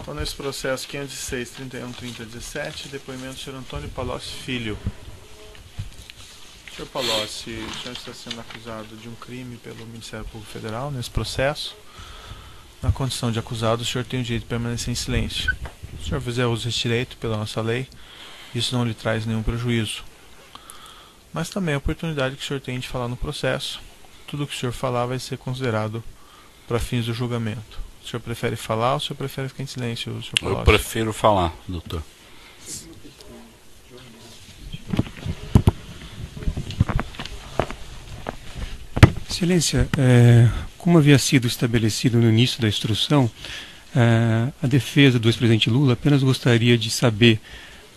Então, nesse processo 506-31-30-17, depoimento do senhor Antônio Palocci Filho. Senhor Palocci, o senhor está sendo acusado de um crime pelo Ministério Público Federal nesse processo. Na condição de acusado, o senhor tem o direito de permanecer em silêncio. Se o senhor fizer uso desse direito pela nossa lei, isso não lhe traz nenhum prejuízo. Mas também a oportunidade que o senhor tem de falar no processo. Tudo o que o senhor falar vai ser considerado para fins do julgamento. O senhor prefere falar ou o senhor prefere ficar em silêncio, senhor Palocci? Eu prefiro falar, doutor. Excelência, como havia sido estabelecido no início da instrução, a defesa do ex-presidente Lula apenas gostaria de saber,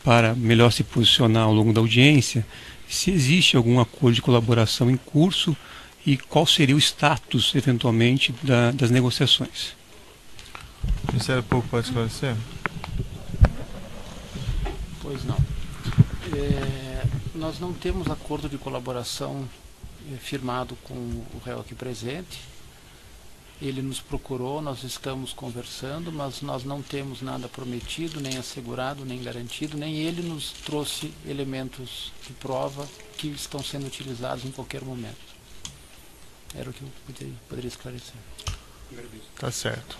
para melhor se posicionar ao longo da audiência, se existe algum acordo de colaboração em curso e qual seria o status, eventualmente, das negociações. O Ministério Público pode esclarecer? Pois não. Nós não temos acordo de colaboração firmado com o réu aqui presente. Ele nos procurou, nós estamos conversando, mas nós não temos nada prometido, nem assegurado, nem garantido, nem ele nos trouxe elementos de prova que estão sendo utilizados em qualquer momento. Era o que eu poderia esclarecer. Tá certo.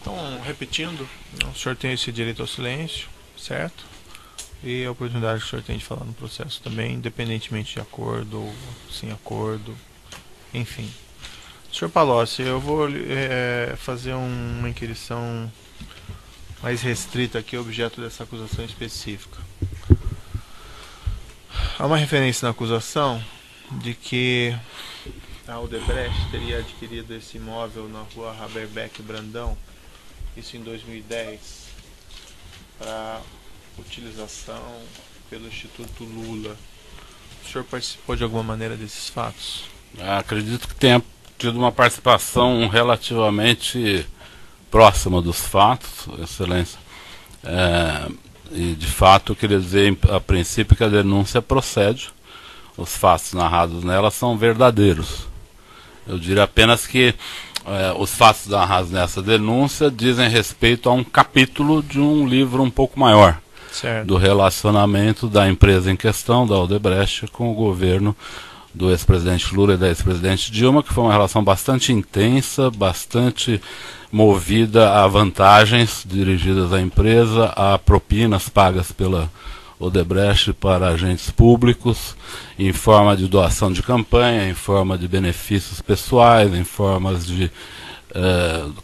Então, repetindo, o senhor tem esse direito ao silêncio, certo? E a oportunidade que o senhor tem de falar no processo também, independentemente de acordo ou sem acordo, enfim. Senhor Palocci, eu vou fazer uma inquirição mais restrita aqui, objeto dessa acusação específica. Há uma referência na acusação de que a Odebrecht teria adquirido esse imóvel na rua Haberbeck Brandão, isso em 2010, para utilização pelo Instituto Lula. O senhor participou de alguma maneira desses fatos? Acredito que tenha tido uma participação relativamente próxima dos fatos, Excelência. E de fato eu queria dizer a princípio que a denúncia procede. Os fatos narrados nela são verdadeiros. Eu diria apenas que os fatos narrados nessa denúncia dizem respeito a um capítulo de um livro um pouco maior, certo, do relacionamento da empresa em questão, da Odebrecht, com o governo do ex-presidente Lula e da ex-presidente Dilma, que foi uma relação bastante intensa, bastante movida a vantagens dirigidas à empresa, a propinas pagas pela Odebrecht para agentes públicos, em forma de doação de campanha, em forma de benefícios pessoais, em formas de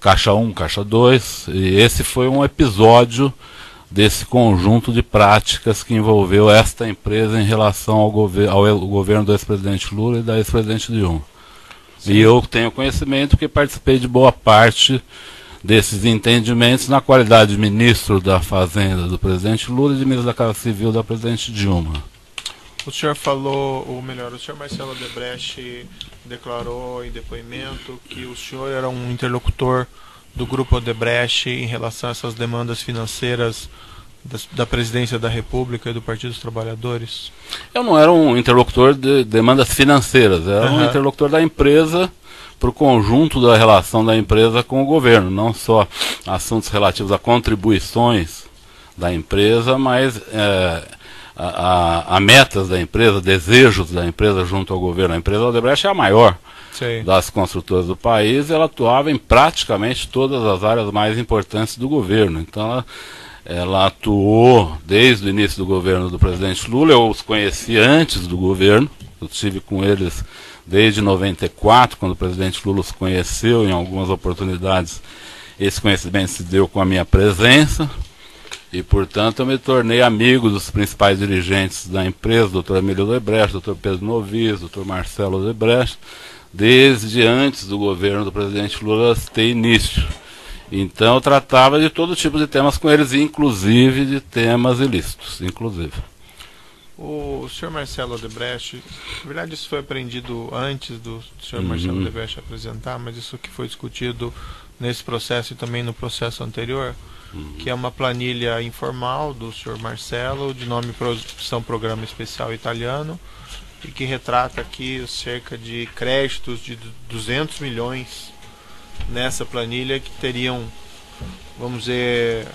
caixa 1, caixa 2, e esse foi um episódio desse conjunto de práticas que envolveu esta empresa em relação ao governo do ex-presidente Lula e da ex-presidente Dilma. Sim. E eu tenho conhecimento que participei de boa parte desses entendimentos na qualidade de ministro da Fazenda do presidente Lula e de ministro da Casa Civil da presidente Dilma. O senhor falou, ou melhor, o senhor Marcelo Odebrecht declarou em depoimento que o senhor era um interlocutor do grupo Odebrecht em relação a essas demandas financeiras da Presidência da República e do Partido dos Trabalhadores. Eu não era um interlocutor de demandas financeiras, era um interlocutor da empresa para o conjunto da relação da empresa com o governo, não só assuntos relativos a contribuições da empresa, mas a metas da empresa, desejos da empresa junto ao governo. A empresa Odebrecht é a maior das construtoras do país, e ela atuava em praticamente todas as áreas mais importantes do governo. Então ela atuou desde o início do governo do presidente Lula. Eu os conheci antes do governo, eu estive com eles desde 94, quando o presidente Lula os conheceu. Em algumas oportunidades esse conhecimento se deu com a minha presença, e portanto eu me tornei amigo dos principais dirigentes da empresa, doutor Emílio Odebrecht, doutor Pedro Novis, doutor Marcelo Odebrecht, desde antes do governo do presidente Lula ter início. Então eu tratava de todo tipo de temas com eles, inclusive de temas ilícitos, inclusive. O senhor Marcelo Odebrecht, na verdade isso foi aprendido antes do senhor Marcelo Odebrecht apresentar, mas isso que foi discutido nesse processo e também no processo anterior, que é uma planilha informal do senhor Marcelo, de nome Produção Programa Especial Italiano, e que retrata aqui cerca de créditos de 200 milhões nessa planilha que teriam vamos dizer,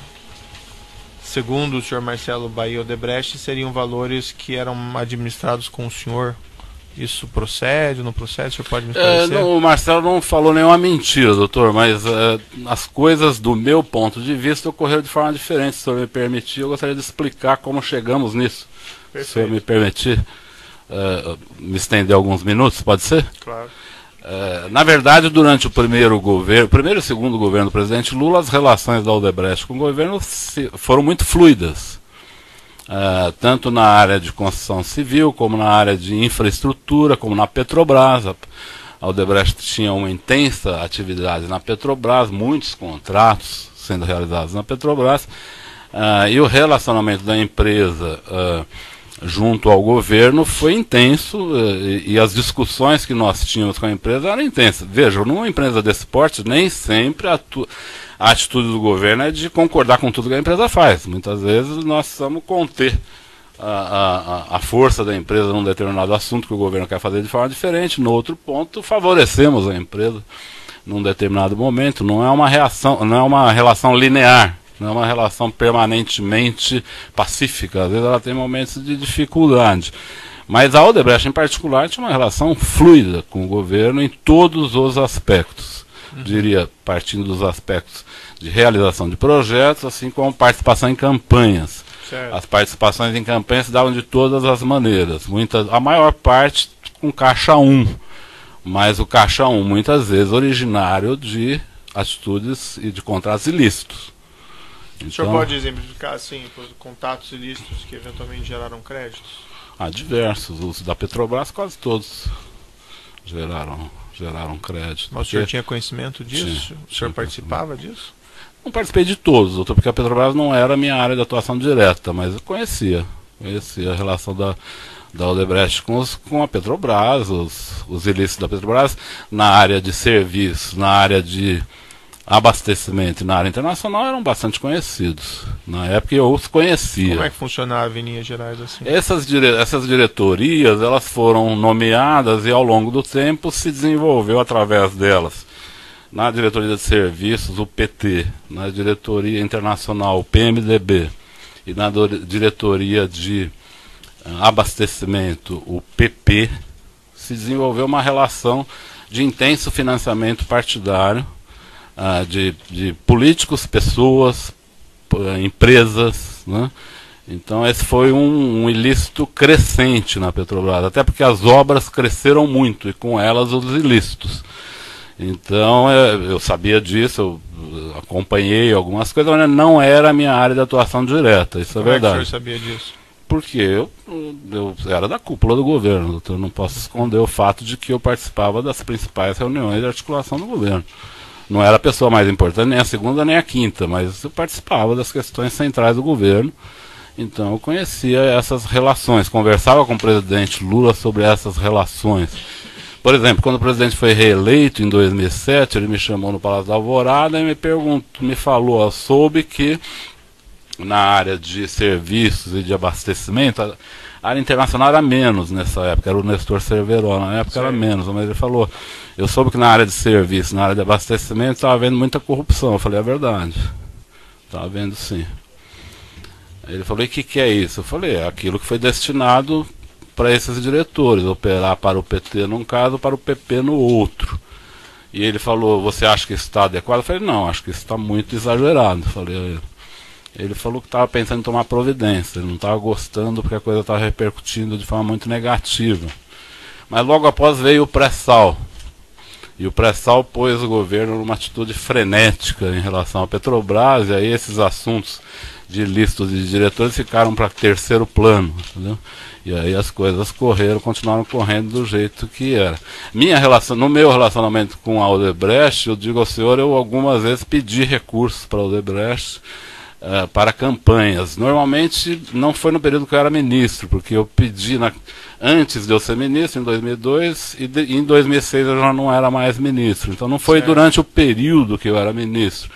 segundo o senhor Marcelo Bahia Odebrecht, seriam valores que eram administrados com o senhor. Isso procede, não procede? O senhor pode me esclarecer? O Marcelo não falou nenhuma mentira, doutor, mas as coisas, do meu ponto de vista, ocorreram de forma diferente. Se o senhor me permitir, eu gostaria de explicar como chegamos nisso. Perfeito. Se o senhor me permitir me estender alguns minutos, pode ser? Claro. Na verdade, durante o primeiro e segundo governo do presidente Lula, as relações da Odebrecht com o governo foram muito fluidas. Tanto na área de construção civil, como na área de infraestrutura, como na Petrobras. A Odebrecht tinha uma intensa atividade na Petrobras, muitos contratos sendo realizados na Petrobras, e o relacionamento da empresa junto ao governo foi intenso, e as discussões que nós tínhamos com a empresa eram intensas. Veja, numa empresa desse porte, nem sempre a atitude do governo é de concordar com tudo que a empresa faz. Muitas vezes nós precisamos conter a força da empresa num determinado assunto que o governo quer fazer de forma diferente. No outro ponto, favorecemos a empresa num determinado momento. Não é uma relação linear. Não é uma relação permanentemente pacífica. Às vezes ela tem momentos de dificuldade. Mas a Odebrecht, em particular, tinha uma relação fluida com o governo em todos os aspectos. Diria, partindo dos aspectos de realização de projetos, assim como participação em campanhas. Certo. As participações em campanhas se davam de todas as maneiras. A maior parte com caixa 1. Mas o caixa 1, muitas vezes, originário de atitudes e de contratos ilícitos. O senhor pode exemplificar, assim, por contatos ilícitos que eventualmente geraram créditos? Diversos. Os da Petrobras, quase todos geraram crédito. Mas o senhor tinha conhecimento disso? O senhor participava disso? Não participei de todos, doutor, porque a Petrobras não era a minha área de atuação direta, mas eu conhecia a relação da Odebrecht com a Petrobras, os ilícitos da Petrobras, na área de serviços, na área de abastecimento e na área internacional eram bastante conhecidos. Na época eu os conhecia. Como é que funcionava em linhas gerais assim? Essas diretorias, elas foram nomeadas e ao longo do tempo se desenvolveu através delas. Na diretoria de serviços, o PT, na diretoria internacional, o PMDB, e na diretoria de abastecimento, o PP, se desenvolveu uma relação de intenso financiamento partidário, de políticos, pessoas, empresas, né? Então esse foi um ilícito crescente na Petrobras, até porque as obras cresceram muito e com elas os ilícitos. Então eu sabia disso, eu acompanhei algumas coisas, mas não era a minha área de atuação direta, isso é verdade. Como é que o senhor sabia disso? Porque eu era da cúpula do governo, então eu não posso esconder o fato de que eu participava das principais reuniões de articulação do governo. Não era a pessoa mais importante, nem a segunda nem a quinta, mas eu participava das questões centrais do governo. Então eu conhecia essas relações, conversava com o presidente Lula sobre essas relações. Por exemplo, quando o presidente foi reeleito em 2007, ele me chamou no Palácio da Alvorada e me falou, eu soube que na área de serviços e de abastecimento, a área internacional era menos nessa época, era o Nestor Cerveró, na época era menos, mas ele falou, eu soube que na área de serviço, na área de abastecimento, estava havendo muita corrupção. Eu falei, é verdade, estava havendo sim. Aí ele falou, e o que é isso? Eu falei, é aquilo que foi destinado para esses diretores, operar para o PT num caso, para o PP no outro. E ele falou, você acha que isso está adequado? Eu falei, não, acho que isso está muito exagerado. Eu falei, ele falou que estava pensando em tomar providência, ele não estava gostando porque a coisa estava repercutindo de forma muito negativa. Mas logo após veio o pré-sal. E o pré-sal pôs o governo numa atitude frenética em relação à Petrobras, e aí esses assuntos de listas de diretores ficaram para terceiro plano, entendeu? E aí as coisas continuaram correndo do jeito que era. No meu relacionamento com a Odebrecht, eu digo ao senhor, eu algumas vezes pedi recursos para a Odebrecht, para campanhas. Normalmente não foi no período que eu era ministro, porque eu pedi antes de eu ser ministro, em 2002, e em 2006 eu já não era mais ministro. Então não foi durante o período que eu era ministro.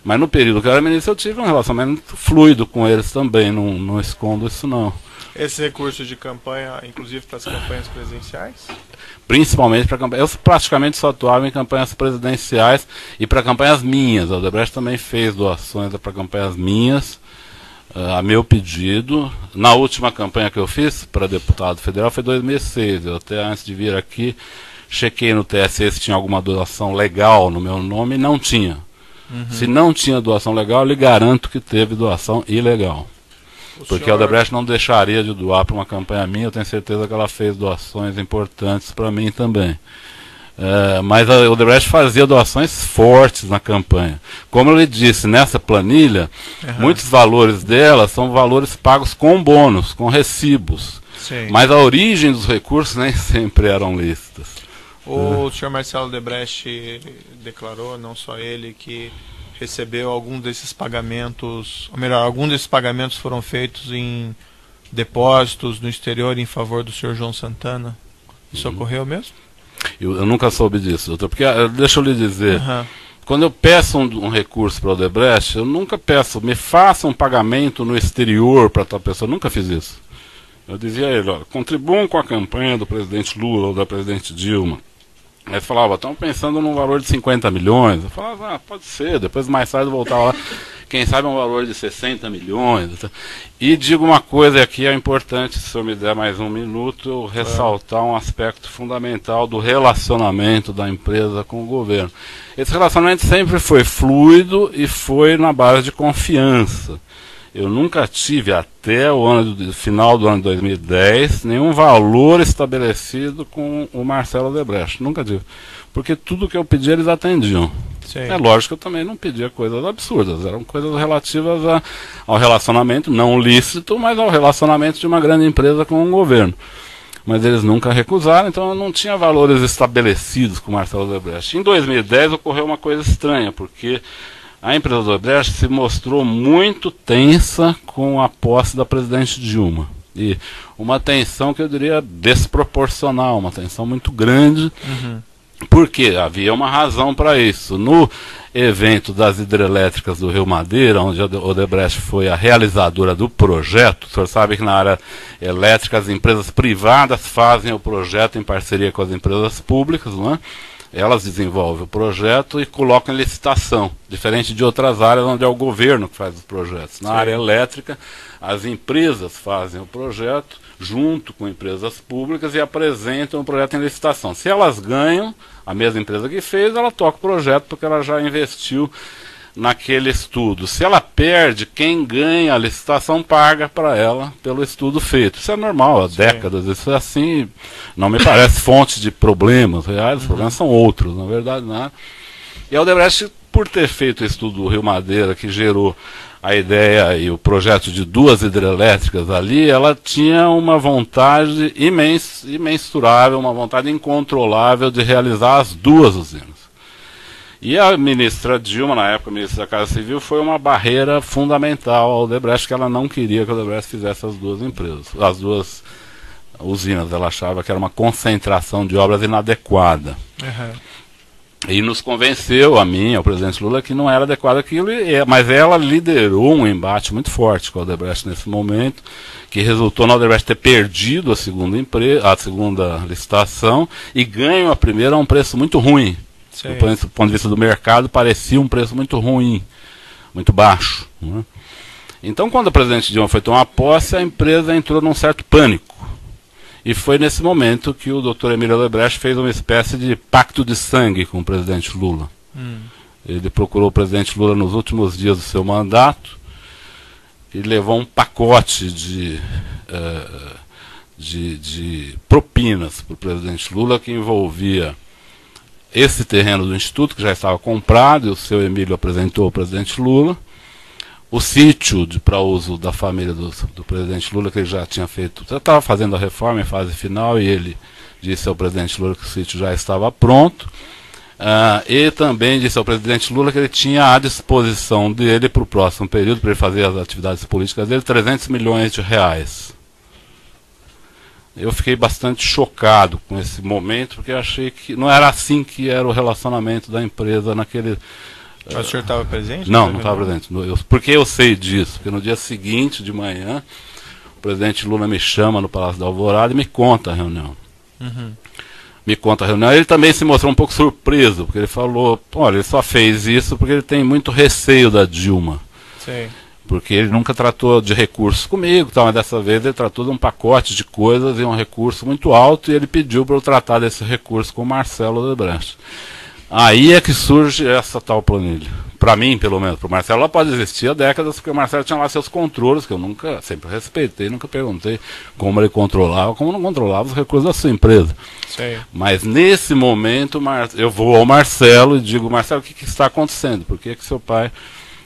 Mas no período que eu era ministro eu tive um relacionamento fluido com eles também, não escondo isso não. Esse recurso de campanha, inclusive para as campanhas presidenciais? Principalmente para campanhas. Eu praticamente só atuava em campanhas presidenciais e para campanhas minhas. A Odebrecht também fez doações para campanhas minhas, a meu pedido. Na última campanha que eu fiz para deputado federal foi em 2006. Eu até antes de vir aqui chequei no TSE se tinha alguma doação legal no meu nome e não tinha. Se não tinha doação legal, eu lhe garanto que teve doação ilegal. Porque a Odebrecht não deixaria de doar para uma campanha minha, eu tenho certeza que ela fez doações importantes para mim também. Mas a Odebrecht fazia doações fortes na campanha. Como eu lhe disse, nessa planilha, muitos valores dela são valores pagos com bônus, com recibos. Sim. Mas a origem dos recursos nem sempre eram lícitas. O senhor Marcelo Odebrecht declarou, não só ele, que recebeu algum desses pagamentos, ou melhor, algum desses pagamentos foram feitos em depósitos no exterior em favor do senhor João Santana. Isso ocorreu mesmo? Eu nunca soube disso, doutor, porque deixa eu lhe dizer, quando eu peço um recurso para o Odebrecht, eu nunca peço, me faça um pagamento no exterior para tal pessoa, eu nunca fiz isso. Eu dizia a ele, olha, contribuam com a campanha do presidente Lula ou da presidente Dilma. Aí falava, estão pensando num valor de 50 milhões. Eu falava, pode ser, depois mais tarde eu voltava lá, quem sabe um valor de 60 milhões. E digo uma coisa aqui, é importante, se o senhor me der mais um minuto, eu ressaltar um aspecto fundamental do relacionamento da empresa com o governo. Esse relacionamento sempre foi fluido e foi na base de confiança. Eu nunca tive, até o final do ano de 2010, nenhum valor estabelecido com o Marcelo Odebrecht. Nunca tive. Porque tudo que eu pedia, eles atendiam. Sim. É lógico que eu também não pedia coisas absurdas. Eram coisas relativas ao relacionamento, não lícito, mas ao relacionamento de uma grande empresa com o governo. Mas eles nunca recusaram, então eu não tinha valores estabelecidos com o Marcelo Odebrecht. Em 2010 ocorreu uma coisa estranha, porque a empresa do Odebrecht se mostrou muito tensa com a posse da presidente Dilma. E uma tensão que eu diria desproporcional, uma tensão muito grande, porque havia uma razão para isso. No evento das hidrelétricas do Rio Madeira, onde a Odebrecht foi a realizadora do projeto, o senhor sabe que na área elétrica as empresas privadas fazem o projeto em parceria com as empresas públicas, não é? Elas desenvolvem o projeto e colocam em licitação, diferente de outras áreas onde é o governo que faz os projetos. Na área elétrica, as empresas fazem o projeto junto com empresas públicas e apresentam o projeto em licitação. Se elas ganham, a mesma empresa que fez, ela toca o projeto porque ela já investiu naquele estudo. Se ela perde, quem ganha a licitação paga para ela pelo estudo feito. Isso é normal, há décadas, isso é assim, não me parece fonte de problemas reais, os problemas são outros, na verdade, né? E a Odebrecht, por ter feito o estudo do Rio Madeira, que gerou a ideia e o projeto de 2 hidrelétricas ali, ela tinha uma vontade imensurável, uma vontade incontrolável de realizar as 2 usinas. E a ministra Dilma, na época, a ministra da Casa Civil, foi uma barreira fundamental ao Odebrecht, que ela não queria que o Odebrecht fizesse as 2 empresas, as 2 usinas. Ela achava que era uma concentração de obras inadequada. E nos convenceu, a mim, ao presidente Lula, que não era adequado aquilo, mas ela liderou um embate muito forte com a Odebrecht nesse momento, que resultou na Odebrecht ter perdido a segunda licitação e ganho a primeira a um preço muito ruim. Do ponto de vista do mercado, parecia um preço muito ruim, muito baixo. Né? Então, quando o presidente Dilma foi tomar posse, a empresa entrou num certo pânico. E foi nesse momento que o Dr. Emílio Odebrecht fez uma espécie de pacto de sangue com o presidente Lula. Ele procurou o presidente Lula nos últimos dias do seu mandato e levou um pacote de propinas para o presidente Lula, que envolvia esse terreno do Instituto, que já estava comprado, e o seu Emílio apresentou ao presidente Lula, o sítio para uso da família do presidente Lula, que ele já tinha feito, já estava fazendo a reforma em fase final, e ele disse ao presidente Lula que o sítio já estava pronto, e também disse ao presidente Lula que ele tinha à disposição dele para o próximo período, para ele fazer as atividades políticas dele, 300 milhões de reais. Eu fiquei bastante chocado com esse momento, porque eu achei que não era assim que era o relacionamento da empresa naquele... Mas o senhor estava presente? Não estava presente. Porque eu sei disso, porque no dia seguinte de manhã, presidente Lula me chama no Palácio da Alvorada e me conta a reunião. Uhum. Me conta a reunião. Ele também se mostrou um pouco surpreso, porque ele falou, olha, ele só fez isso porque ele tem muito receio da Dilma. Sei. Porque ele nunca tratou de recursos comigo, tal, mas dessa vez ele tratou de um pacote de coisas e um recurso muito alto, e ele pediu para eu tratar desse recurso com o Marcelo Odebrecht. Aí é que surge essa tal planilha. Para mim, pelo menos. Para o Marcelo ela pode existir há décadas, porque o Marcelo tinha lá seus controles, que eu nunca, sempre respeitei, nunca perguntei como ele controlava, como não controlava os recursos da sua empresa. Sei. Mas nesse momento eu vou ao Marcelo e digo, Marcelo, o que está acontecendo? Por que seu pai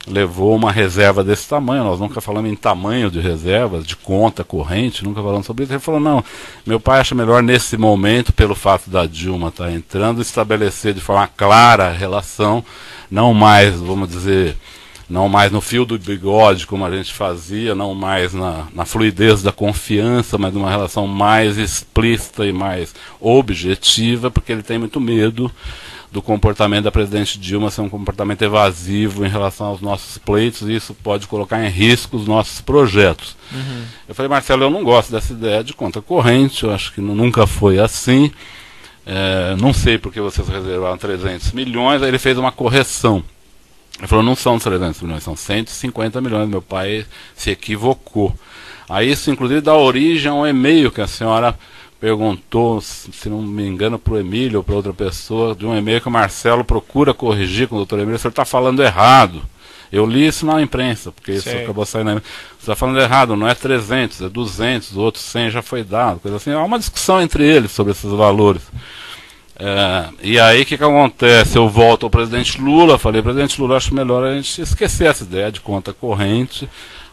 levou uma reserva desse tamanho? Nós nunca falamos em tamanho de reservas, de conta corrente, nunca falamos sobre isso. Ele falou, não, meu pai acha melhor nesse momento, pelo fato da Dilma estar entrando, estabelecer de forma clara a relação, não mais, vamos dizer, não mais no fio do bigode, como a gente fazia, não mais na fluidez da confiança, mas numa relação mais explícita e mais objetiva, porque ele tem muito medo do comportamento da presidente Dilma ser um comportamento evasivo em relação aos nossos pleitos, e isso pode colocar em risco os nossos projetos. Uhum. Eu falei, Marcelo, eu não gosto dessa ideia de conta corrente, eu acho que nunca foi assim, não sei porque vocês reservaram 300 milhões, aí ele fez uma correção. Ele falou, não são 300 milhões, são 150 milhões, meu pai se equivocou. Aí isso, inclusive, dá origem a um e-mail que a senhora perguntou, se não me engano, para o Emílio ou para outra pessoa, de um e-mail que o Marcelo procura corrigir com o doutor Emílio, o senhor está falando errado. Eu li isso na imprensa, porque isso acabou saindo na imprensa. Você está falando errado, não é 300, é 200, o outro 100 já foi dado, coisa assim. Há uma discussão entre eles sobre esses valores. E aí o que acontece? Eu volto ao presidente Lula, falei, presidente Lula, acho melhor a gente esquecer essa ideia de conta corrente.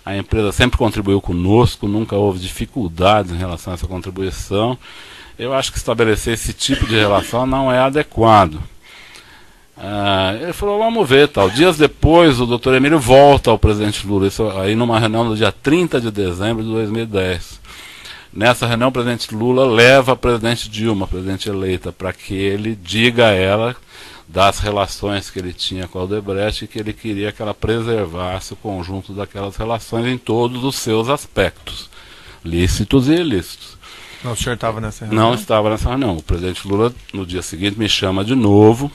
A empresa sempre contribuiu conosco, nunca houve dificuldades em relação a essa contribuição. Eu acho que estabelecer esse tipo de relação não é adequado. Ele falou, vamos ver, tal. Dias depois, o doutor Emílio volta ao presidente Lula, isso aí numa reunião no dia 30 de dezembro de 2010. Nessa reunião, o presidente Lula leva a presidente Dilma, a presidente eleita, para que ele diga a ela das relações que ele tinha com a Odebrecht e que ele queria que ela preservasse o conjunto daquelas relações em todos os seus aspectos, lícitos e ilícitos. Não, o senhor estava nessa reunião? Não estava nessa reunião. O presidente Lula, no dia seguinte, me chama de novo.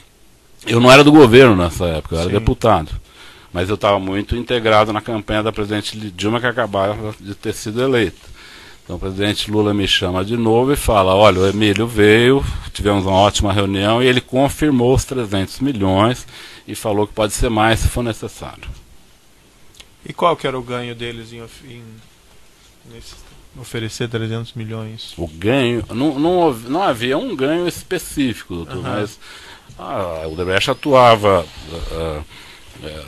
Eu não era do governo nessa época, eu era deputado. Mas eu estava muito integrado na campanha da presidente Dilma, que acabava de ter sido eleita. Então o presidente Lula me chama de novo e fala, olha, o Emílio veio, tivemos uma ótima reunião e ele confirmou os 300 milhões e falou que pode ser mais se for necessário. E qual que era o ganho deles em oferecer 300 milhões? O ganho, não havia um ganho específico, doutor, mas o Odebrecht atuava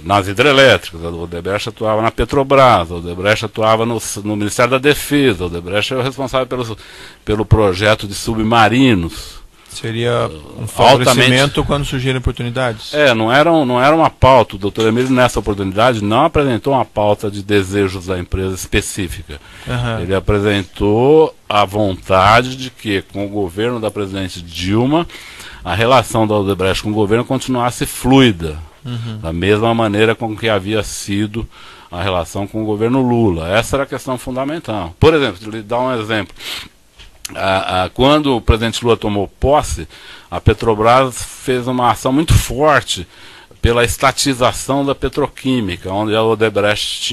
nas hidrelétricas, o Odebrecht atuava na Petrobras, o Odebrecht atuava no Ministério da Defesa, o Odebrecht era responsável pelo projeto de submarinos. Seria um favorecimento quando surgirem oportunidades? Não era uma pauta. O doutor Emílio, nessa oportunidade, não apresentou uma pauta de desejos da empresa específica. Ele apresentou a vontade de que, com o governo da presidente Dilma, a relação da Odebrecht com o governo continuasse fluida, da mesma maneira com que havia sido a relação com o governo Lula. Essa era a questão fundamental. Por exemplo, lhe dar um exemplo. Quando o presidente Lula tomou posse, a Petrobras fez uma ação muito forte pela estatização da petroquímica, onde a Odebrecht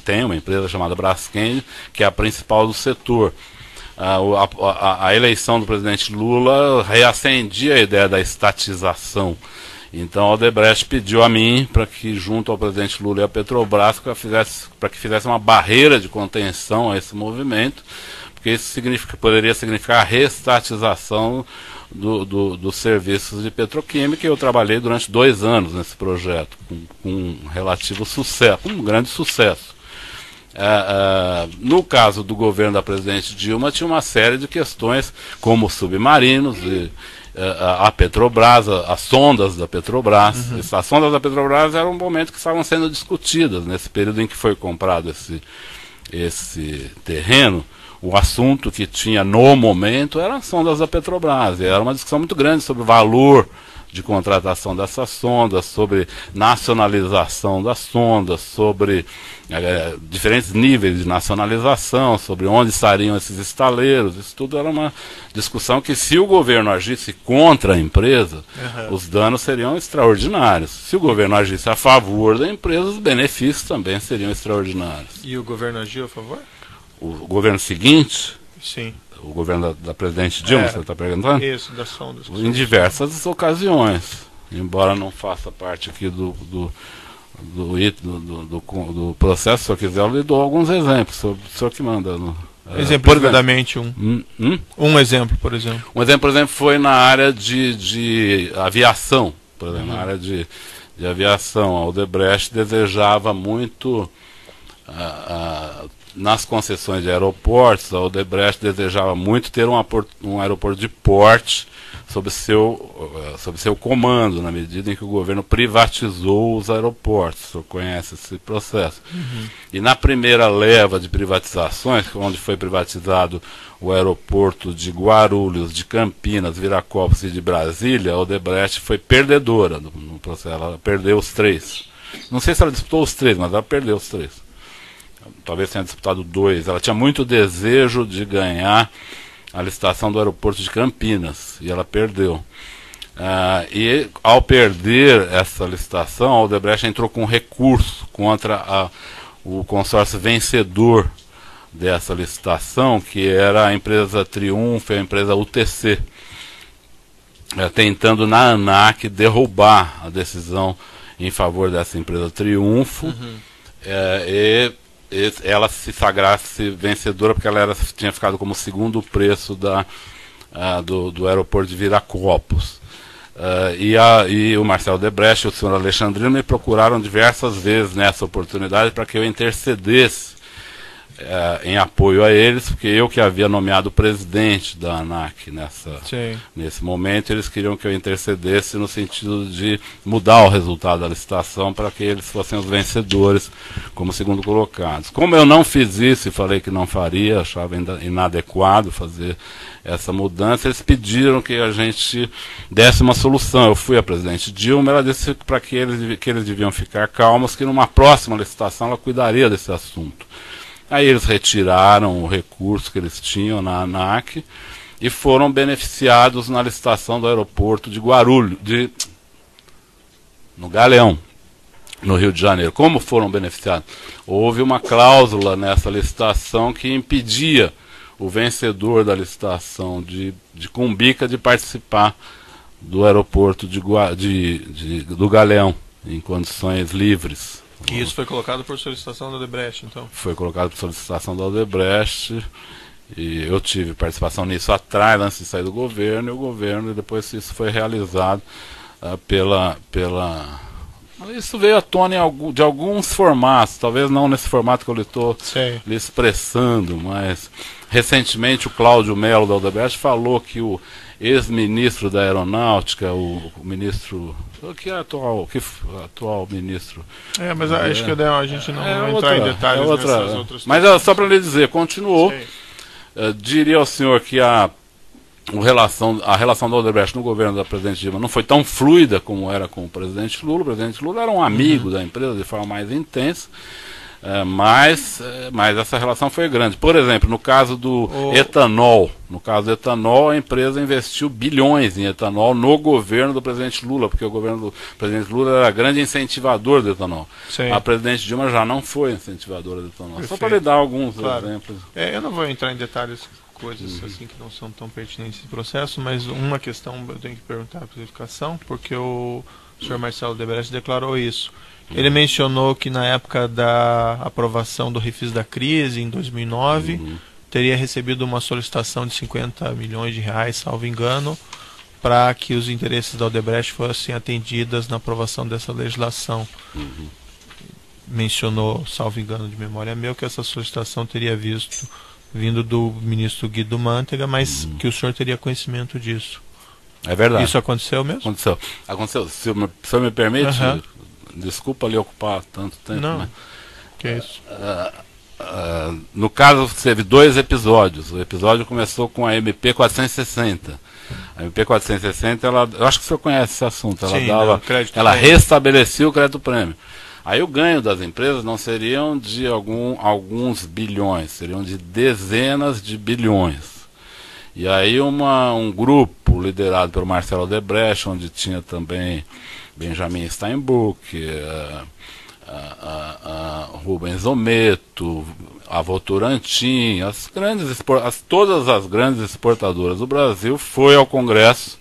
tem uma empresa chamada Braskem, que é a principal do setor. A eleição do presidente Lula reacendia a ideia da estatização. Então a Odebrecht pediu a mim para que, junto ao presidente Lula e a Petrobras, para que fizesse uma barreira de contenção a esse movimento, porque isso poderia significar a reestatização dos serviços de petroquímica, e eu trabalhei durante 2 anos nesse projeto, com um relativo sucesso, um grande sucesso. No caso do governo da presidente Dilma, tinha uma série de questões, como submarinos, a Petrobras, as sondas da Petrobras. As sondas da Petrobras eram um momento que estavam sendo discutidas nesse período em que foi comprado esse terreno. O assunto que tinha no momento eram as sondas da Petrobras. E era uma discussão muito grande sobre o valor de contratação dessas sondas, sobre nacionalização das sondas, sobre diferentes níveis de nacionalização, sobre onde estariam esses estaleiros. Isso tudo era uma discussão que, se o governo agisse contra a empresa, os danos seriam extraordinários. Se o governo agisse a favor da empresa, os benefícios também seriam extraordinários. E o governo agiu a favor? O governo seguinte, Sim. o governo da presidente Dilma, você está perguntando? Isso, das sondas. Em diversas ocasiões, embora não faça parte aqui do processo. Se eu quiser, eu lhe dou alguns exemplos. O senhor que manda. Exemplificadamente um exemplo, por exemplo. Um exemplo, por exemplo, foi na área de aviação. Por exemplo, na área de aviação, a Odebrecht desejava muito, nas concessões de aeroportos, a Odebrecht desejava muito ter um aeroporto de porte sob seu comando, na medida em que o governo privatizou os aeroportos. O senhor conhece esse processo. E na primeira leva de privatizações, onde foi privatizado o aeroporto de Guarulhos, de Campinas, Viracopos e de Brasília, a Odebrecht foi perdedora no processo. Ela perdeu os 3. Não sei se ela disputou os 3, mas ela perdeu os 3. Talvez tenha disputado 2. Ela tinha muito desejo de ganhar a licitação do aeroporto de Campinas, e ela perdeu. E ao perder essa licitação, a Odebrecht entrou com recurso contra o consórcio vencedor dessa licitação, que era a empresa Triunfo e a empresa UTC, tentando na ANAC derrubar a decisão em favor dessa empresa Triunfo, e ela se sagrasse vencedora, porque ela tinha ficado como segundo preço do aeroporto de Viracopos. E o Marcelo Odebrecht e o senhor Alexandrino me procuraram diversas vezes nessa oportunidade para que eu intercedesse em apoio a eles, porque eu que havia nomeado o presidente da ANAC nesse momento, eles queriam que eu intercedesse no sentido de mudar o resultado da licitação para que eles fossem os vencedores como segundo colocados. Como eu não fiz isso e falei que não faria, achava inadequado fazer essa mudança, eles pediram que a gente desse uma solução. Eu fui a presidente Dilma, ela disse para que eles deviam ficar calmos, que numa próxima licitação ela cuidaria desse assunto. Aí eles retiraram o recurso que eles tinham na ANAC e foram beneficiados na licitação do aeroporto de Guarulhos, no Galeão, no Rio de Janeiro. Como foram beneficiados? Houve uma cláusula nessa licitação que impedia o vencedor da licitação de Cumbica de participar do aeroporto do Galeão, em condições livres. E isso foi colocado por solicitação da Odebrecht, então? Foi colocado por solicitação da Odebrecht, e eu tive participação nisso atrás, antes de sair do governo, e depois isso foi realizado Isso veio à tona de alguns formatos, talvez não nesse formato que eu estou lhe expressando, mas recentemente o Cláudio Melo da Odebrecht falou que o ex-ministro da Aeronáutica, o ministro... que é atual ministro. Mas acho que a gente não vai entrar em detalhes nessas outras. Mas só para lhe dizer, continuou. Diria ao senhor que a relação da Odebrecht no governo da presidente Dilma não foi tão fluida como era com o presidente Lula. O presidente Lula era um amigo da empresa de forma mais intensa. Mas essa relação foi grande. Por exemplo, no caso do etanol, a empresa investiu bilhões em etanol no governo do presidente Lula, porque o governo do presidente Lula era grande incentivador do etanol. A presidente Dilma já não foi incentivadora do etanol. Perfeito. Só para lhe dar alguns exemplos. Eu não vou entrar em detalhes, coisas assim que não são tão pertinentes nesse processo, mas uma questão eu tenho que perguntar para a verificação, porque o senhor Marcelo Odebrecht declarou isso. Ele mencionou que na época da aprovação do refis da crise, em 2009, teria recebido uma solicitação de 50 milhões de reais, salvo engano, para que os interesses da Odebrecht fossem atendidos na aprovação dessa legislação. Mencionou, salvo engano de memória meu, que essa solicitação teria vindo do ministro Guido Mantega, mas que o senhor teria conhecimento disso. É verdade. Isso aconteceu mesmo? Aconteceu. Se o senhor me permite... Desculpa lhe ocupar tanto tempo. Não, que é isso. No caso, teve 2 episódios. O episódio começou com a MP 460, A MP 460, eu acho que o senhor conhece esse assunto, ela Sim, dava, crédito ela prêmio. restabelecia o crédito prêmio. Aí o ganho das empresas não seriam de alguns bilhões, seriam de dezenas de bilhões. E aí um grupo liderado pelo Marcelo Odebrecht, onde tinha também Benjamin Steinbuch, Rubens Ometo, a Votorantim, todas as grandes exportadoras do Brasil, foi ao Congresso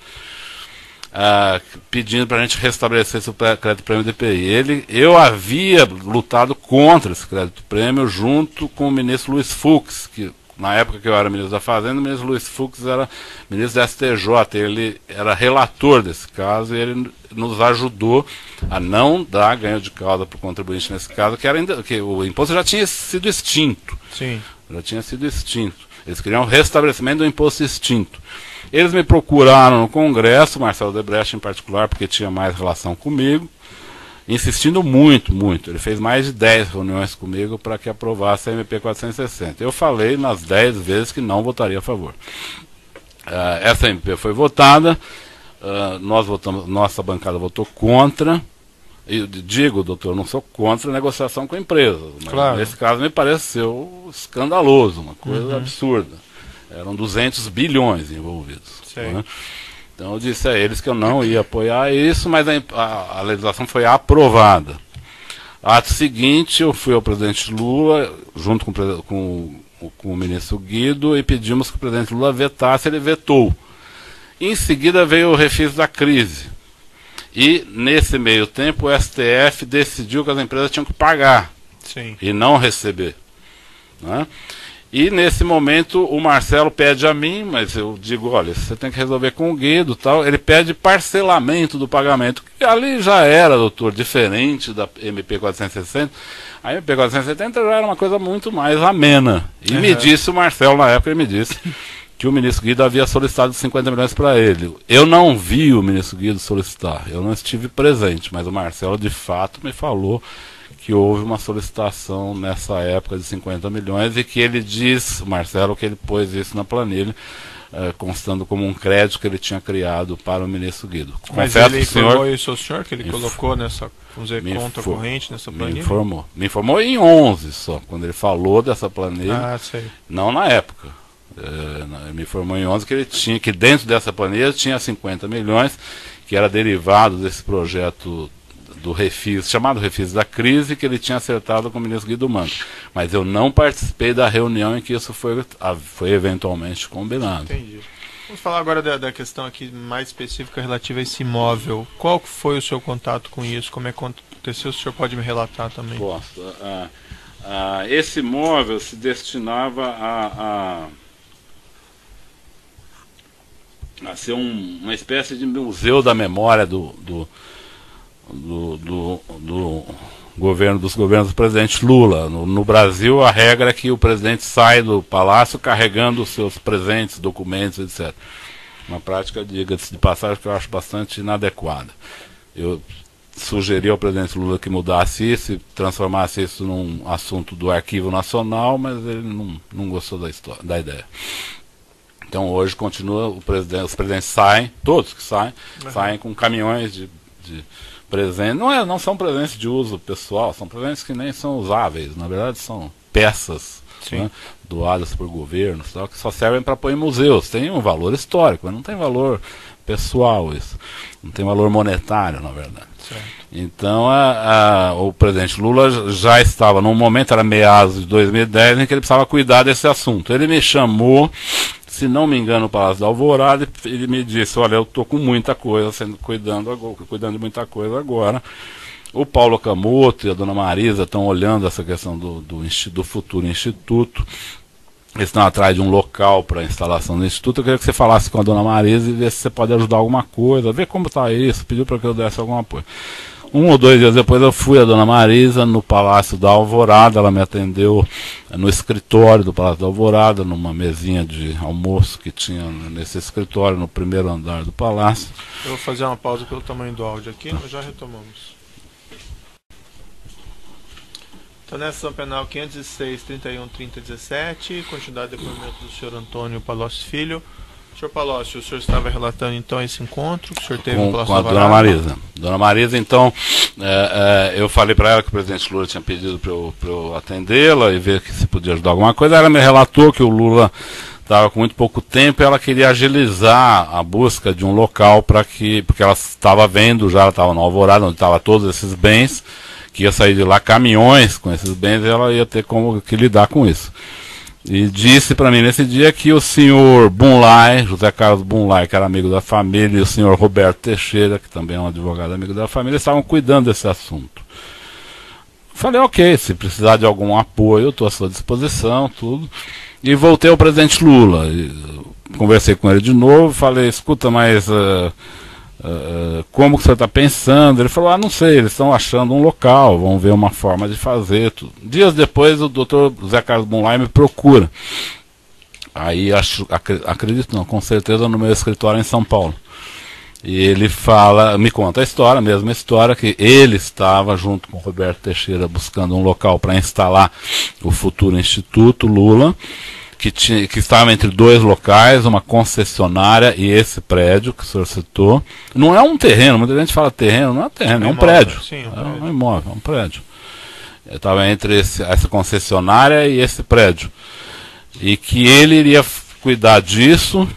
pedindo para a gente restabelecer esse crédito prêmio DPI. Eu havia lutado contra esse crédito prêmio junto com o ministro Luiz Fux, que na época que eu era ministro da Fazenda, o ministro Luiz Fux era ministro da STJ, ele era relator desse caso e ele nos ajudou a não dar ganho de causa para o contribuinte nesse caso, que o imposto já tinha sido extinto. Sim. Já tinha sido extinto. Eles queriam o restabelecimento do imposto extinto. Eles me procuraram no Congresso, Marcelo Odebrecht em particular, porque tinha mais relação comigo, insistindo muito, muito. Ele fez mais de 10 reuniões comigo para que aprovasse a MP 460. Eu falei nas 10 vezes que não votaria a favor. Essa MP foi votada, nós votamos, nossa bancada votou contra. Eu digo, doutor, eu não sou contra a negociação com empresas, mas claro, nesse caso me pareceu escandaloso, uma coisa absurda. Eram 200 bilhões envolvidos. Né? Então eu disse a eles que eu não ia apoiar isso, mas a legislação foi aprovada. Ato seguinte, eu fui ao presidente Lula, junto com o ministro Guido, e pedimos que o presidente Lula vetasse, ele vetou. Em seguida veio o refis da crise. E, nesse meio tempo, o STF decidiu que as empresas tinham que pagar. Sim. E não receber. Né? E nesse momento o Marcelo pede a mim, mas eu digo, olha, você tem que resolver com o Guido, tal. Ele pede parcelamento do pagamento, que ali já era, doutor, diferente da MP 460. A MP 470 já era uma coisa muito mais amena. E me disse o Marcelo, na época, ele me disse que o ministro Guido havia solicitado 50 milhões para ele. Eu não vi o ministro Guido solicitar, eu não estive presente, mas o Marcelo de fato me falou que houve uma solicitação nessa época de 50 milhões e que ele diz, Marcelo, que ele pôs isso na planilha, constando como um crédito que ele tinha criado para o ministro Guido. Mas confesso ele senhor, informou isso ao senhor, que ele colocou nessa, vamos dizer, conta corrente nessa planilha? Me informou em 11 só, quando ele falou dessa planilha, sei. Não na época. Ele me informou em 11 que ele tinha, que dentro dessa planilha tinha 50 milhões, que era derivado desse projeto do refis, chamado refis da crise, que ele tinha acertado com o ministro Guido Mantega. Mas eu não participei da reunião em que isso foi eventualmente combinado. Entendi. Vamos falar agora da questão aqui mais específica relativa a esse imóvel. Qual foi o seu contato com isso? Como é que aconteceu? O senhor pode me relatar também? Posso. Esse imóvel se destinava a ser uma espécie de museu da memória dos governos do presidente Lula. No Brasil, a regra é que o presidente sai do palácio carregando os seus presentes, documentos, etc. Uma prática, diga-se de passagem, que eu acho bastante inadequada. Eu sugeri ao presidente Lula que mudasse isso e transformasse isso num assunto do Arquivo Nacional, mas ele não gostou da ideia. Então hoje continua, os presidentes saem, todos que saem com caminhões de presentes. Não são presentes de uso pessoal, são presentes que nem são usáveis, na verdade são peças, né, doadas por governos, tal, que só servem para pôr em museus. Tem um valor histórico, mas não tem valor pessoal isso. Não tem valor monetário, na verdade. Certo. Então o presidente Lula já estava, num momento, era meados de 2010, em que ele precisava cuidar desse assunto. Ele me chamou, se não me engano, no Palácio da Alvorada, ele me disse, olha, eu estou com muita coisa, cuidando de muita coisa agora. O Paulo Camoto e a dona Marisa estão olhando essa questão do futuro instituto. Eles estão atrás de um local para a instalação do instituto. Eu queria que você falasse com a dona Marisa e ver se você pode ajudar alguma coisa, ver como está isso, pediu para que eu desse algum apoio. 1 ou 2 dias depois eu fui a dona Marisa no Palácio da Alvorada, ela me atendeu no escritório do Palácio da Alvorada, numa mesinha de almoço que tinha nesse escritório, no primeiro andar do palácio. Eu vou fazer uma pausa pelo tamanho do áudio aqui, nós já retomamos. Então, nessa ação penal 506, 31, 30, 17, continuidade do depoimento do senhor Antônio Palocci Filho. Senhor Palocci, o senhor estava relatando então esse encontro que o senhor teve no Palácio com a do Dona Alvorada? Marisa. Dona Marisa, então, eu falei para ela que o presidente Lula tinha pedido para eu atendê-la e ver se podia ajudar alguma coisa. Ela me relatou que o Lula estava com muito pouco tempo e ela queria agilizar a busca de um local porque ela estava vendo, já ela estava no Alvorada, onde estavam todos esses bens, que ia sair de lá caminhões com esses bens e ela ia ter que lidar com isso. E disse para mim nesse dia que o senhor Bunlai, José Carlos Bunlai, que era amigo da família, e o senhor Roberto Teixeira, que também é um advogado amigo da família, estavam cuidando desse assunto. Falei, ok, se precisar de algum apoio, eu estou à sua disposição, tudo. E voltei ao presidente Lula. Conversei com ele de novo, falei, escuta, mas como que o senhor está pensando? Ele falou, não sei, eles estão achando um local, vão ver uma forma de fazer. Tudo. Dias depois, o doutor José Carlos Bunlai me procura. Aí, acredito não, com certeza, no meu escritório em São Paulo. E ele me conta a história, a mesma história, que ele estava junto com o Roberto Teixeira buscando um local para instalar o futuro Instituto Lula, que estava entre dois locais, uma concessionária e esse prédio que o senhor citou. Não é um terreno, muita gente fala terreno, não é terreno, é um prédio. Sim, É um imóvel, é um prédio. Estava entre essa concessionária e esse prédio. E que ele iria cuidar disso,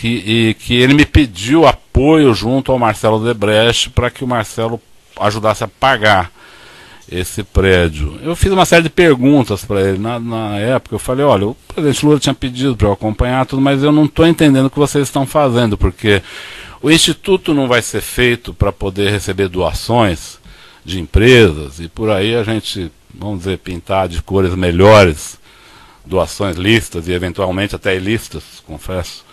e que ele me pediu apoio junto ao Marcelo Debrecht para que o Marcelo ajudasse a pagar esse prédio. Eu fiz uma série de perguntas para ele na época. Eu falei, olha, o presidente Lula tinha pedido para eu acompanhar tudo, mas eu não estou entendendo o que vocês estão fazendo, porque o Instituto não vai ser feito para poder receber doações de empresas e por aí a gente, vamos dizer, pintar de cores melhores doações lícitas e eventualmente até ilícitas, confesso.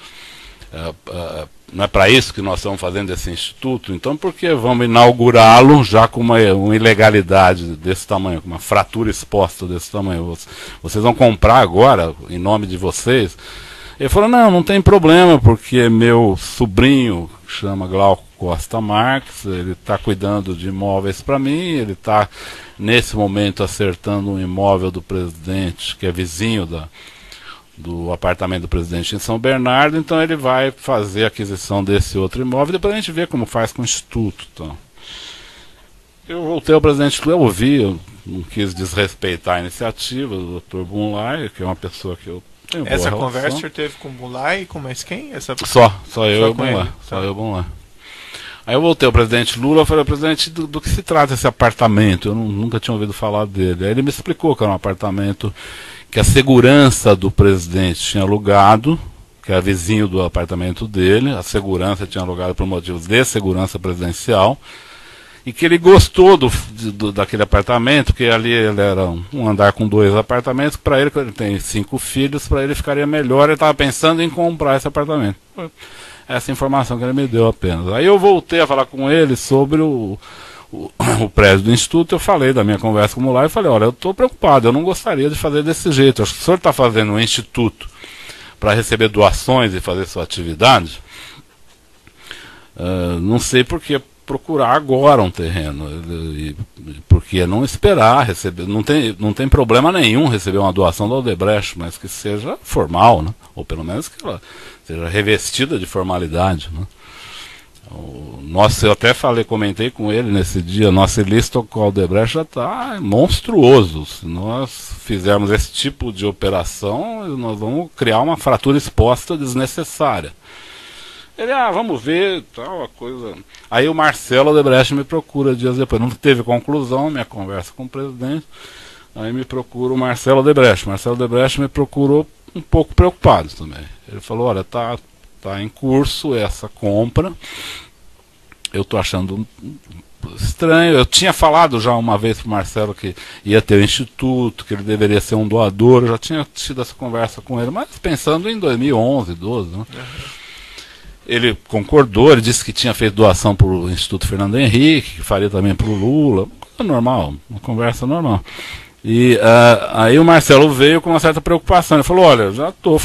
Não é para isso que nós estamos fazendo esse instituto, então por que vamos inaugurá-lo já com uma ilegalidade desse tamanho, com uma fratura exposta desse tamanho? Vocês vão comprar agora, em nome de vocês? Ele falou, não tem problema, porque meu sobrinho, que chama Glauco Costa Marques, ele está cuidando de imóveis para mim, ele está nesse momento acertando um imóvel do presidente, que é vizinho do apartamento do presidente em São Bernardo, então ele vai fazer a aquisição desse outro imóvel, depois a gente vê como faz com o Instituto. Então. Eu voltei ao presidente Lula, eu ouvi, eu não quis desrespeitar a iniciativa do Dr. Bunlai, que é uma pessoa que eu tenho boa Essa relação. conversa o senhor teve com o Bunlai e com mais quem? Só eu e o Bunlai. Só eu e o Bunlai. Aí eu voltei ao presidente Lula e falei, presidente, do que se trata esse apartamento? Eu nunca tinha ouvido falar dele. Aí ele me explicou que era um apartamento que a segurança do presidente tinha alugado, que era vizinho do apartamento dele, a segurança tinha alugado por motivos de segurança presidencial, e que ele gostou daquele apartamento, que ali ele era um andar com 2 apartamentos, para ele, que ele tem 5 filhos, para ele ficaria melhor, ele estava pensando em comprar esse apartamento. Essa informação que ele me deu apenas. Aí eu voltei a falar com ele sobre o prédio do Instituto, eu falei da minha conversa com o Mulay e falei, olha, eu estou preocupado, eu não gostaria de fazer desse jeito. Acho que o senhor está fazendo um instituto para receber doações e fazer sua atividade, não sei por que procurar agora um terreno, por que não esperar receber, não tem problema nenhum receber uma doação da Odebrecht, mas que seja formal, né? Ou pelo menos que ela seja revestida de formalidade, né? Eu até comentei com ele nesse dia, nosso ilícito com a Odebrecht já está monstruoso. Se nós fizermos esse tipo de operação, nós vamos criar uma fratura exposta desnecessária. Ele, vamos ver, tal, a coisa. Aí o Marcelo Odebrecht me procura dias depois. Não teve conclusão minha conversa com o presidente. Aí me procura o Marcelo Odebrecht. Marcelo Odebrecht me procurou um pouco preocupado também. Ele falou, olha, tá em curso essa compra. Eu estou achando estranho. Eu tinha falado já uma vez para o Marcelo que ia ter o instituto, que ele deveria ser um doador. Eu já tinha tido essa conversa com ele, mas pensando em 2011, 12, né? Ele concordou, ele disse que tinha feito doação para o Instituto Fernando Henrique, que faria também para o Lula. Normal, uma conversa normal. E aí o Marcelo veio com uma certa preocupação. Ele falou, olha, já estou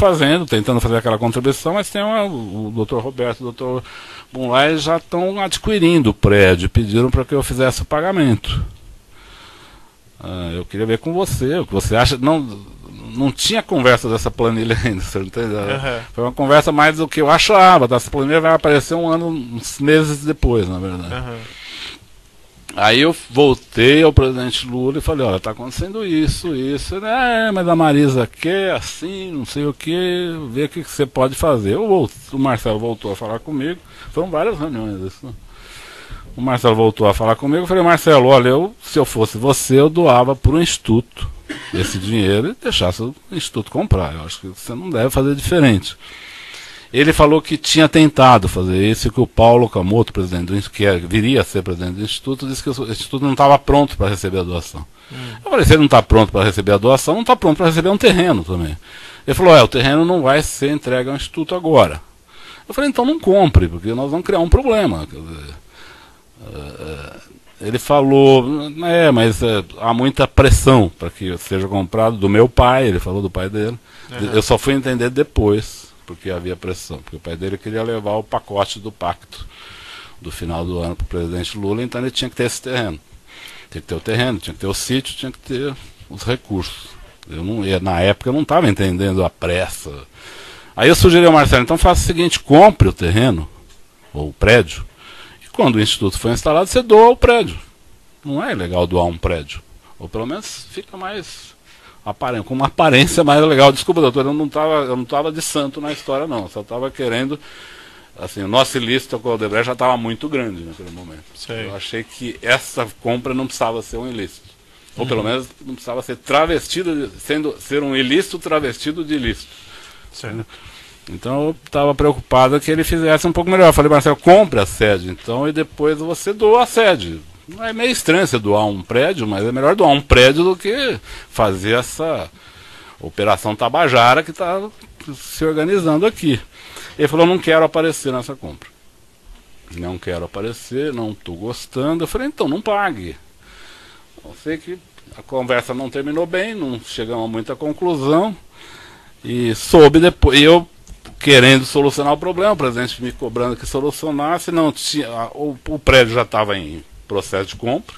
tentando fazer aquela contribuição, mas tem o Dr. Roberto e o Dr. Bunlai já estão adquirindo o prédio, pediram para que eu fizesse o pagamento. Eu queria ver com você, o que você acha. Não não tinha conversa dessa planilha ainda, você entendeu? Aham. Foi uma conversa mais do que eu achava, essa planilha vai aparecer uns meses depois, na verdade. Aham. Aí eu voltei ao presidente Lula e falei, olha, tá acontecendo isso, né? Mas a Marisa quer assim, não sei o que, vê o que você pode fazer. O Marcelo voltou a falar comigo, foram várias reuniões isso, né? O Marcelo voltou a falar comigo, eu falei, Marcelo, olha, se eu fosse você, eu doava para o Instituto esse dinheiro e deixasse o Instituto comprar. Eu acho que você não deve fazer diferente. Ele falou que tinha tentado fazer isso e que o Paulo Camoto, presidente que viria a ser presidente do Instituto, disse que o Instituto não estava pronto para receber a doação. Eu falei, se ele não está pronto para receber a doação, não está pronto para receber um terreno também. Ele falou, o terreno não vai ser entregue ao Instituto agora. Eu falei, então não compre, porque nós vamos criar um problema. Quer dizer, ele falou, mas há muita pressão para que seja comprado do meu pai, ele falou do pai dele. Uhum. Eu só fui entender depois, porque havia pressão, porque o pai dele queria levar o pacote do pacto do final do ano para o presidente Lula, então ele tinha que ter esse terreno. Tinha que ter o terreno, tinha que ter o sítio, tinha que ter os recursos. Na época eu não estava entendendo a pressa. Aí eu sugeri ao Marcelo, então faça o seguinte, compre o terreno, ou o prédio, e quando o Instituto for instalado, você doa o prédio. Não é legal doar um prédio. Ou pelo menos fica mais com uma aparência mais legal. Desculpa, doutor, eu não estava de santo na história, não. Eu só estava querendo, assim, o nosso ilícito com o Odebrecht já estava muito grande naquele momento. Sei. Eu achei que essa compra não precisava ser um ilícito. Ou pelo menos não precisava ser travestido, ser um ilícito travestido de ilícito. Certo. Então eu estava preocupado que ele fizesse um pouco melhor. Eu falei, Marcelo, compre a sede então e depois você doa a sede. Não é meio estranho você doar um prédio, mas é melhor doar um prédio do que fazer essa operação Tabajara que está se organizando aqui. Ele falou, não quero aparecer nessa compra. Não quero aparecer, não estou gostando. Eu falei, então não pague. Eu sei que a conversa não terminou bem, não chegamos a muita conclusão. E soube depois, eu querendo solucionar o problema, o presidente me cobrando que solucionasse, não tinha, o prédio já estava em processo de compra.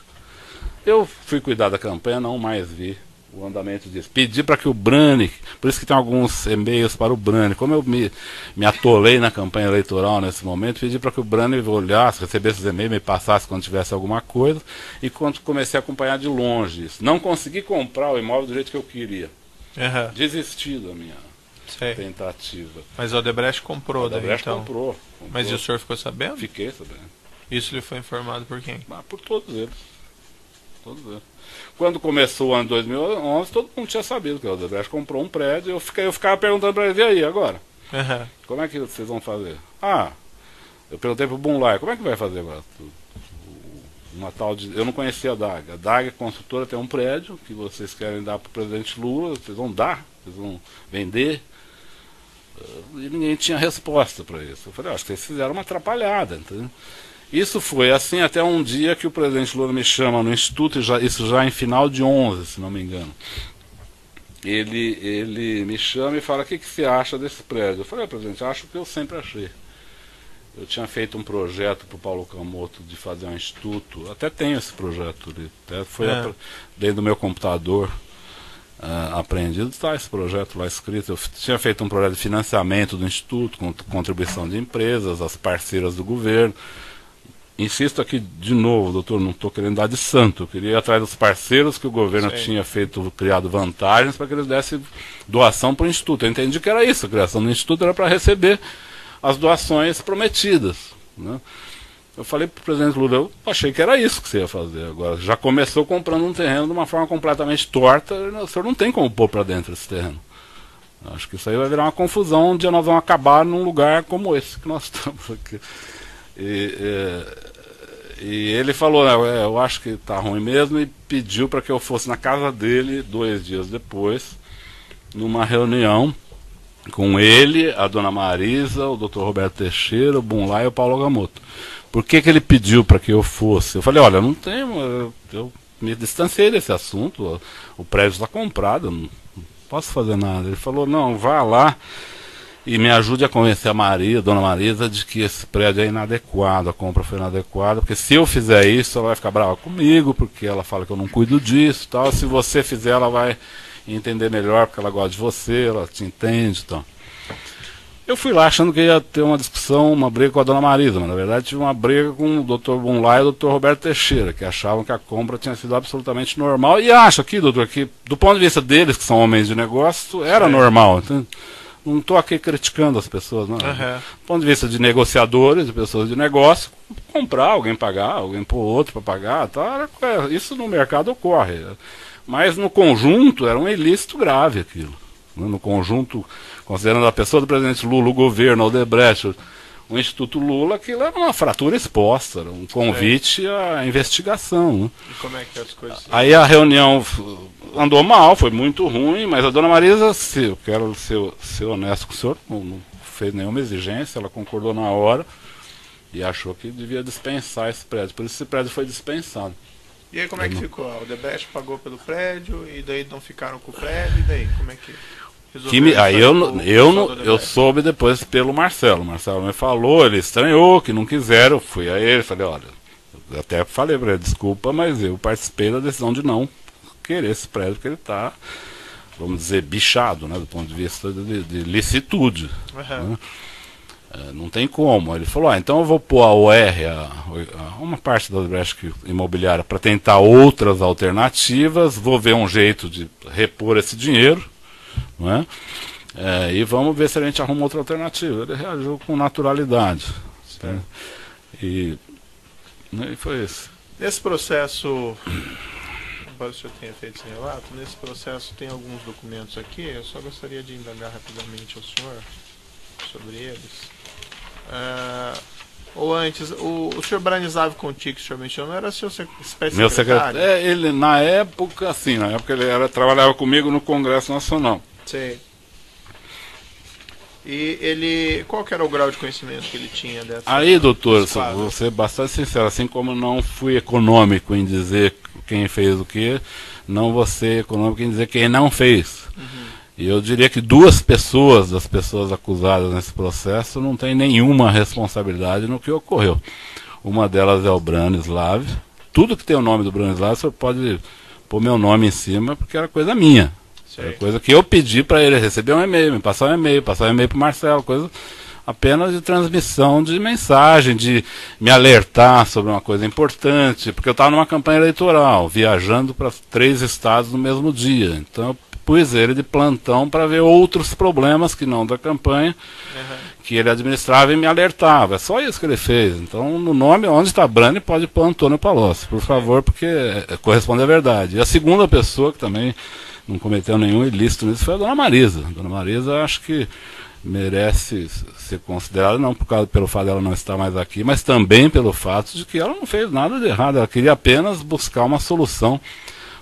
Eu fui cuidar da campanha, não mais vi o andamento disso. Pedi para que o Brani, por isso que tem alguns e-mails para o Brani, como eu me atolei na campanha eleitoral nesse momento, pedi para que o Brani olhasse, recebesse os e-mails, me passasse quando tivesse alguma coisa, e quando comecei a acompanhar de longe isso. Não consegui comprar o imóvel do jeito que eu queria. Uhum. Desisti da minha Sei. tentativa. Mas o Odebrecht comprou, O Odebrecht daí, então. comprou. Mas e o senhor ficou sabendo? Fiquei sabendo. Isso lhe foi informado por quem? Por todos eles. Todos eles. Quando começou o ano 2011, todo mundo tinha sabido que o Odebrecht comprou um prédio. Eu ficava perguntando para ele, e aí, agora? Uhum. Como é que vocês vão fazer? Eu perguntei para o Bunlai, como é que vai fazer agora? Eu não conhecia a DAG. A DAG, construtora, tem um prédio que vocês querem dar para o presidente Lula, vocês vão dar, vocês vão vender. E ninguém tinha resposta para isso. Eu falei, acho que vocês fizeram uma atrapalhada, entendeu? Isso foi assim até um dia que o presidente Lula me chama no Instituto, isso já em final de 11, se não me engano. Ele me chama e fala, o que você acha desse prédio? Eu falei, presidente, acho o que eu sempre achei. Eu tinha feito um projeto para o Paulo Camoto de fazer um instituto, até tenho esse projeto ali, até foi dentro do meu computador apreendido, está esse projeto lá escrito. Eu tinha feito um projeto de financiamento do instituto, com contribuição de empresas, as parceiras do governo. Insisto aqui de novo, doutor, não estou querendo dar de santo, eu queria ir atrás dos parceiros que o governo tinha criado vantagens para que eles dessem doação para o instituto. Eu entendi que era isso, a criação do instituto era para receber as doações prometidas, né? Eu falei para o presidente Lula, eu achei que era isso que você ia fazer. Agora, já começou comprando um terreno de uma forma completamente torta, o senhor não tem como pôr para dentro esse terreno. Acho que isso aí vai virar uma confusão, um dia nós vamos acabar num lugar como esse que nós estamos aqui. E ele falou, eu acho que está ruim mesmo, e pediu para que eu fosse na casa dele 2 dias depois, numa reunião com ele, a dona Marisa, o Dr. Roberto Teixeira, o Bunlai e o Paulo Camoto. Por que ele pediu para que eu fosse? Eu falei, olha, eu não tenho, eu me distanciei desse assunto, o prédio está comprado, eu não posso fazer nada. Ele falou, não, vá lá e me ajude a convencer a dona Marisa, de que esse prédio é inadequado, a compra foi inadequada, porque se eu fizer isso, ela vai ficar brava comigo, porque ela fala que eu não cuido disso, tal. Se você fizer, ela vai entender melhor, porque ela gosta de você, ela te entende, então. Eu fui lá achando que ia ter uma discussão, uma briga com a dona Marisa, mas na verdade tive uma briga com o Dr. Bunlai e o Dr. Roberto Teixeira, que achavam que a compra tinha sido absolutamente normal. E acho aqui, doutor, que do ponto de vista deles, que são homens de negócio, era normal. Então, não estou aqui criticando as pessoas, não. Do ponto de vista de negociadores, de pessoas de negócio, comprar, alguém pagar, alguém pôr outro para pagar, tá, isso no mercado ocorre. Mas no conjunto era um ilícito grave aquilo. No conjunto, considerando a pessoa do presidente Lula, o governo, o Odebrecht, o Instituto Lula, aquilo era uma fratura exposta, era um convite à investigação. Né? E como é que as coisas... Aí a reunião andou mal, foi muito ruim, mas a dona Marisa, eu quero ser honesto com o senhor, não fez nenhuma exigência, ela concordou na hora e achou que devia dispensar esse prédio, por isso esse prédio foi dispensado. E aí como é que ficou? O Odebrecht pagou pelo prédio e daí não ficaram com o prédio, e daí como é que... Aí eu soube depois pelo Marcelo. O Marcelo me falou, ele estranhou, que não quiseram. Eu fui a ele, falei, olha, eu até falei para ele, desculpa, mas eu participei da decisão de não querer esse prédio, porque ele está, vamos dizer, bichado, né, do ponto de vista de licitude. Né? Não tem como. Ele falou, então eu vou pôr a OR, uma parte da Odebrecht imobiliária, para tentar outras alternativas, vou ver um jeito de repor esse dinheiro. Não é? E vamos ver se a gente arruma outra alternativa. Ele reagiu com naturalidade. Tá? E foi isso. Nesse processo, embora o senhor tenha feito esse relato, nesse processo tem alguns documentos aqui, eu só gostaria de indagar rapidamente ao senhor sobre eles. Ou antes, o senhor Branislav Conti, que o senhor mencionou, era seu espécie meu secretário? Ele, na época ele trabalhava comigo no Congresso Nacional. Sei. E ele, qual que era o grau de conhecimento que ele tinha dessa? Aí, doutor, vou ser bastante sincero, assim como não fui econômico em dizer quem fez o que, não vou ser econômico em dizer quem não fez. E eu diria que duas pessoas, das pessoas acusadas nesse processo, não têm nenhuma responsabilidade no que ocorreu. Uma delas é o Branislav. Tudo que tem o nome do Branislav, o senhor pode pôr meu nome em cima, porque era coisa minha. Era coisa que eu pedi para ele receber um e-mail, me passar um e-mail para o Marcelo, coisa apenas de transmissão de mensagem, de me alertar sobre uma coisa importante, porque eu estava numa campanha eleitoral, viajando para 3 estados no mesmo dia. Então eu pus ele de plantão para ver outros problemas que não da campanha, que ele administrava e me alertava. É só isso que ele fez. Então, no nome, onde está Brani, pode pôr Antônio Palocci, por favor, porque corresponde à verdade. E a segunda pessoa que também não cometeu nenhum ilícito nisso foi a dona Marisa. A dona Marisa, acho que merece ser considerada, não pelo fato dela não estar mais aqui, mas também pelo fato de que ela não fez nada de errado. Ela queria apenas buscar uma solução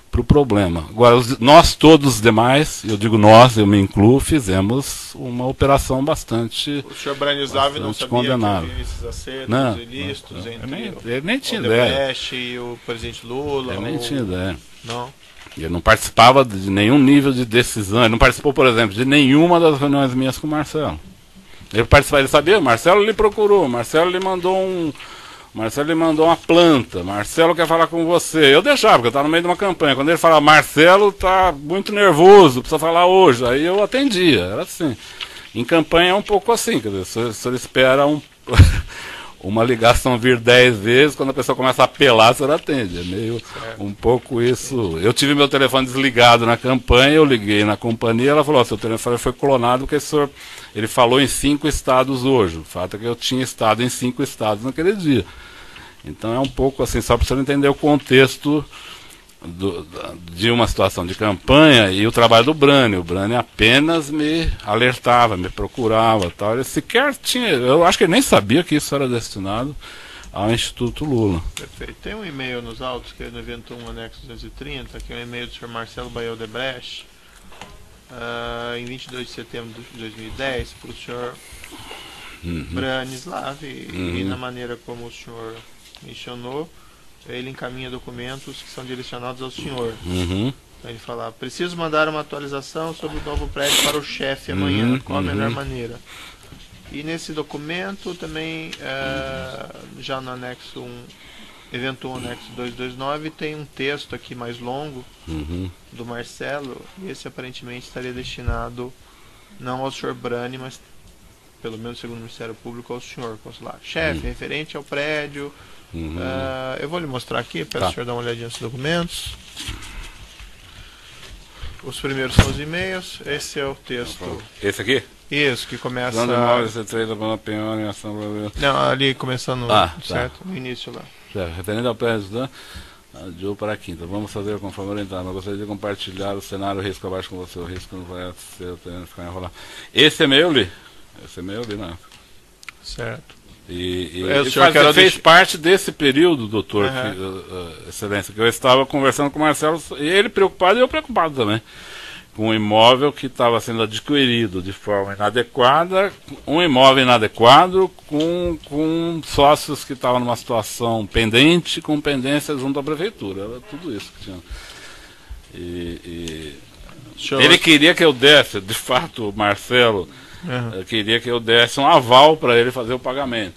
para o problema. Agora, nós todos os demais, eu digo nós, eu me incluo, fizemos uma operação bastante o senhor Branislav não sabia condenável. que havia esses acertos ilícitos entre ele nem tinha o ideia. Odebrecht e o presidente Lula? Ele nem tinha ideia. Não? Ele não participava de nenhum nível de decisão. Ele não participou, por exemplo, de nenhuma das reuniões minhas com o Marcelo. Ele sabia, o Marcelo lhe procurou, o Marcelo lhe mandou uma planta, Marcelo quer falar com você. Eu deixava, porque eu estava no meio de uma campanha. Quando ele falava, Marcelo está muito nervoso, precisa falar hoje, aí eu atendia, era assim. Em campanha é um pouco assim, quer dizer, o senhor espera uma ligação vir 10 vezes, quando a pessoa começa a apelar, o senhor atende. É meio um pouco isso. Eu tive meu telefone desligado na campanha, eu liguei na companhia, ela falou, seu telefone foi clonado porque o senhor, ele falou em 5 estados hoje. O fato é que eu tinha estado em 5 estados naquele dia. Então é um pouco assim, só para o senhor entender o contexto de uma situação de campanha e o trabalho do Brani. O Brani apenas me alertava, me procurava, tal. Ele sequer tinha, eu acho que ele nem sabia que isso era destinado ao Instituto Lula. Perfeito. Tem um e-mail nos autos, que é no evento 1, anexo 230, que é um e-mail do Sr. Marcelo Bael Odebrecht, em 22 de setembro de 2010, para o Sr. Branislav, e na maneira como o senhor mencionou, ele encaminha documentos que são direcionados ao senhor. Então ele fala, preciso mandar uma atualização sobre o novo prédio para o chefe amanhã, qual a melhor maneira. E nesse documento também, já no anexo 1, evento 1, anexo 229, tem um texto aqui mais longo do Marcelo, e esse aparentemente estaria destinado não ao senhor Brani, mas, pelo menos segundo o Ministério Público, ao senhor consular. Chefe, referente ao prédio, eu vou lhe mostrar aqui, peço o senhor dar uma olhadinha nos documentos. Os primeiros são os e-mails, esse é o texto. Esse aqui? Isso, que começa... Não, ali começando, certo? No início lá. Referente ao prédio de ou para a quinta. Vamos fazer conforme orientado. Mas gostaria de compartilhar o cenário risco abaixo com você. O risco não vai ser ficar enrolado. Esse e-mail eu li. Esse e-mail eu li, não. Certo. E fez parte desse período, doutor, Excelência, que eu estava conversando com o Marcelo, e ele preocupado e eu preocupado também, com um imóvel que estava sendo adquirido de forma inadequada, um imóvel inadequado com sócios que estavam numa situação pendente, com pendência junto à prefeitura. Era tudo isso que tinha. Ele queria que eu desse, de fato, o Marcelo queria que eu desse um aval para ele fazer o pagamento.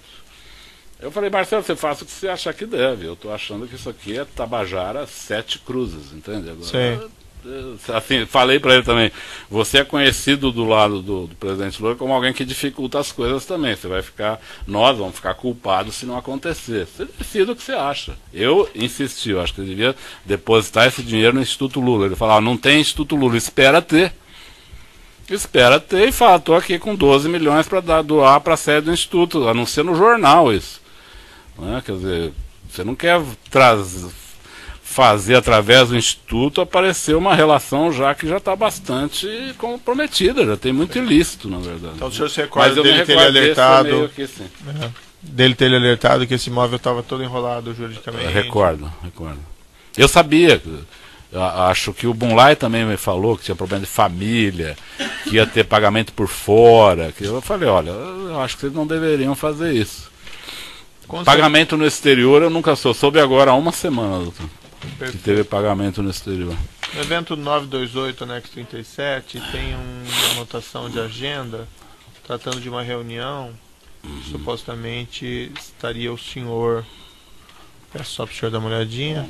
Eu falei, Marcelo, você faça o que você achar que deve. Eu estou achando que isso aqui é Tabajara 7 Cruzes, entende? Agora, assim, falei para ele também, você é conhecido do lado do presidente Lula como alguém que dificulta as coisas também. Você vai ficar, nós vamos ficar culpados se não acontecer. Você decide o que você acha. Eu insisti, eu acho que ele devia depositar esse dinheiro no Instituto Lula. Ele falava, não tem Instituto Lula, espera ter. Espera ter e fala, estou aqui com 12 milhões para doar para a sede do Instituto, anuncia no jornal isso. Não é? Quer dizer, você não quer fazer através do Instituto aparecer uma relação já que já está bastante comprometida, já tem muito ilícito, na verdade. Então o senhor se recorda dele ter alertado, dele ter alertado que esse imóvel estava todo enrolado juridicamente? Recordo. Eu sabia, acho que o Bunlai também me falou que tinha problema de família, que ia ter pagamento por fora, que eu falei, olha, eu acho que vocês não deveriam fazer isso. Pagamento no exterior eu nunca soube agora há uma semana, doutor. Que teve pagamento no exterior. No evento 928, anexo 37, tem uma anotação de agenda tratando de uma reunião. Supostamente estaria o senhor. Peço só para o senhor dar uma olhadinha.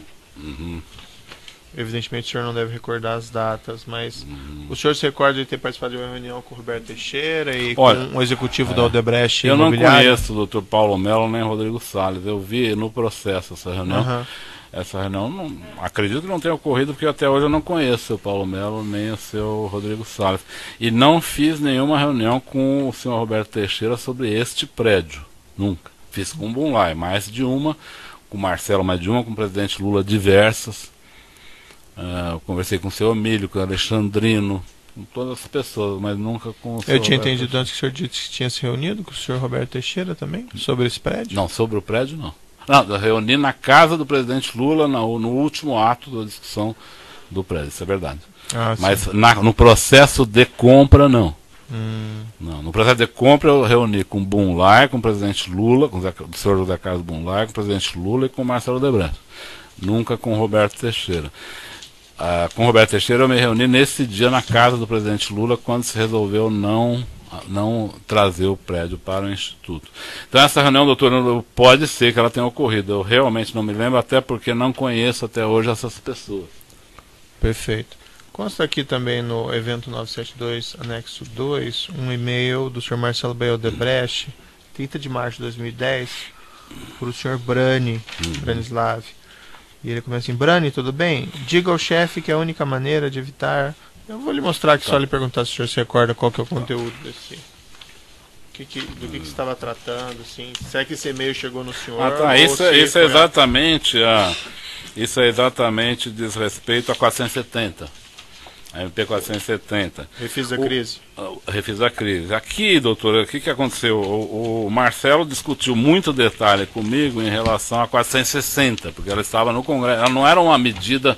Evidentemente o senhor não deve recordar as datas, mas o senhor se recorda de ter participado de uma reunião com o Roberto Teixeira e com o executivo da Odebrecht Eu não conheço o Dr. Paulo Melo nem Rodrigo Salles. Eu vi no processo essa reunião. Essa reunião, não, acredito que não tenha ocorrido, porque até hoje eu não conheço o Paulo Melo nem o seu Rodrigo Salles. E não fiz nenhuma reunião com o senhor Roberto Teixeira sobre este prédio. Nunca. Fiz com o Bunlai, mais de uma, com o Marcelo mais de uma, com o presidente Lula diversas. Conversei com o seu Emílio, com o Alexandrino, com todas as pessoas, mas nunca com o senhor. Eu tinha entendido antes que o senhor disse que tinha se reunido com o senhor Roberto Teixeira também, sobre esse prédio? Não, sobre o prédio não. Não, reuni na casa do presidente Lula no último ato da discussão do prédio, isso é verdade. Mas no processo de compra, não. Não. No processo de compra eu reuni com o Bunlai, com o presidente Lula, com o senhor José Carlos Bunlai, com o presidente Lula e com o Marcelo Odebrecht. Nunca com o Roberto Teixeira. Com o Roberto Teixeira eu me reuni nesse dia na casa do presidente Lula, quando se resolveu não trazer o prédio para o Instituto. Então essa reunião, doutor, pode ser que ela tenha ocorrido. Eu realmente não me lembro, até porque não conheço até hoje essas pessoas. Perfeito. Consta aqui também no evento 972, anexo 2, um e-mail do Sr. Marcelo B. Odebrecht, 30 de março de 2010, para o Sr. Branislav. E ele começa assim, Brani, tudo bem? Diga ao chefe que a única maneira de evitar... Eu vou lhe mostrar aqui, só lhe perguntar se o senhor se recorda qual que é o conteúdo desse... do que você estava tratando, assim, se é que esse e-mail chegou no senhor... Isso é exatamente diz respeito a 470. A MP 470. Refis da crise. Refis da crise. Aqui, doutor, o que aconteceu? O Marcelo discutiu muito detalhe comigo em relação a 460, porque ela estava no Congresso. Ela não era uma medida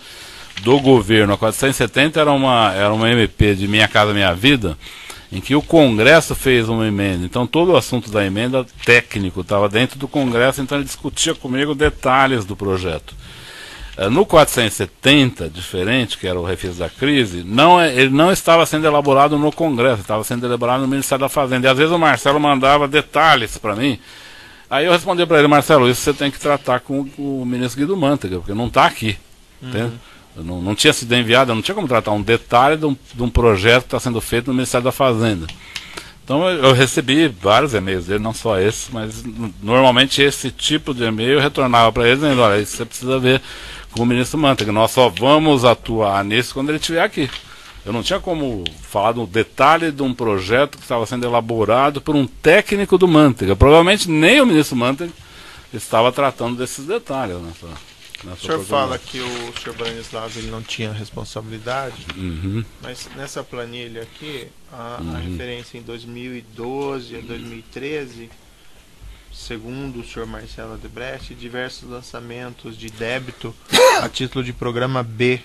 do governo. A 470 era uma MP de Minha Casa Minha Vida, em que o Congresso fez uma emenda. Então todo o assunto da emenda técnico estava dentro do Congresso, então ele discutia comigo detalhes do projeto. No 470, diferente, que era o refis da crise, ele não estava sendo elaborado no Congresso, estava sendo elaborado no Ministério da Fazenda. E às vezes o Marcelo mandava detalhes para mim, Aí eu respondi para ele, Marcelo, isso você tem que tratar com o ministro Guido Mantega, porque não está aqui. Entende? Não tinha sido enviado, eu não tinha como tratar um detalhe de um projeto que está sendo feito no Ministério da Fazenda. Então eu recebi vários e-mails dele, não só esse, mas normalmente esse tipo de e-mail eu retornava para ele dizendo, olha, isso você precisa ver com o ministro Mantega, nós só vamos atuar nisso quando ele estiver aqui. Eu não tinha como falar do detalhe de um projeto que estava sendo elaborado por um técnico do Mantega. Provavelmente nem o ministro Mantega estava tratando desses detalhes. O senhor fala que o senhor Branislav ele não tinha responsabilidade, mas nessa planilha aqui, a referência em 2012 a 2013, segundo o senhor Marcelo Odebrecht, diversos lançamentos de débito a título de programa B,